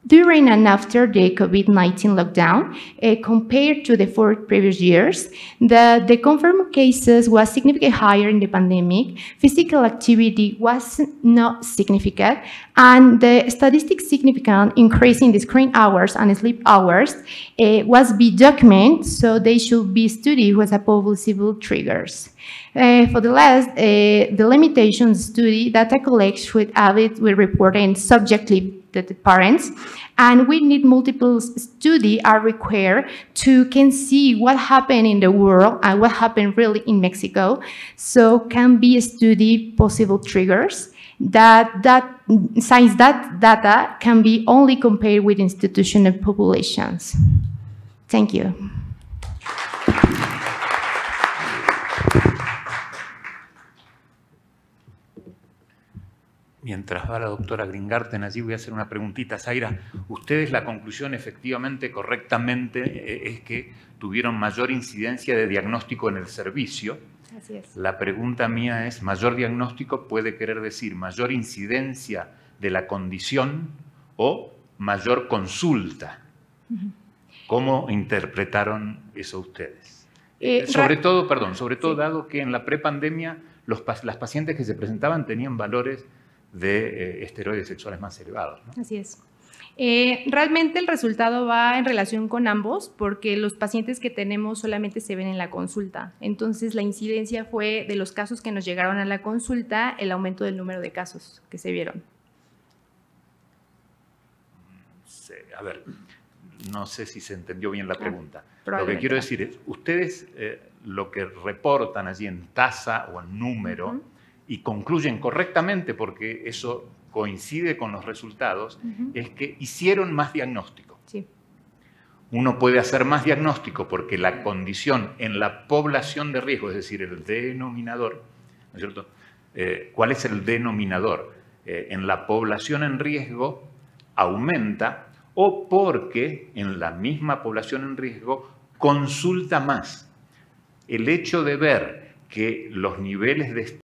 during and after the COVID-19 lockdown, compared to the 4 previous years. The confirmed cases was significantly higher in the pandemic, physical activity was not significant, and the statistic significant increase in the screen hours and sleep hours was be documented, so they should be studied with a possible triggers. For the last, the limitations study, data collection with avid will report in subjective parents, and we need multiple studies are required to can see what happened in the world and what happened really in Mexico. So can be a study possible triggers that since that data can be only compared with institutional populations. Thank you. Mientras va la doctora Gringarten, allí voy a hacer una preguntita. Zaira, ustedes la conclusión efectivamente, correctamente, es que tuvieron mayor incidencia de diagnóstico en el servicio. Así es. La pregunta mía es, ¿mayor diagnóstico puede querer decir mayor incidencia de la condición o mayor consulta? ¿Cómo interpretaron eso ustedes? Sobre todo dado que en la prepandemia las pacientes que se presentaban tenían valores de esteroides sexuales más elevados, ¿no? Así es. Realmente el resultado va en relación con ambos, porque los pacientes que tenemos solamente se ven en la consulta. Entonces, la incidencia fue de los casos que nos llegaron a la consulta, el aumento del número de casos que se vieron. Sí, a ver, no sé si se entendió bien la pregunta. Lo que quiero decir es, ustedes lo que reportan allí en tasa o en número, y concluyen correctamente, porque eso coincide con los resultados, es que hicieron más diagnóstico. Sí. Uno puede hacer más diagnóstico porque la condición en la población de riesgo, es decir, el denominador, ¿no es cierto? ¿Cuál es el denominador? En la población en riesgo aumenta, o porque en la misma población en riesgo consulta más. El hecho de ver que los niveles de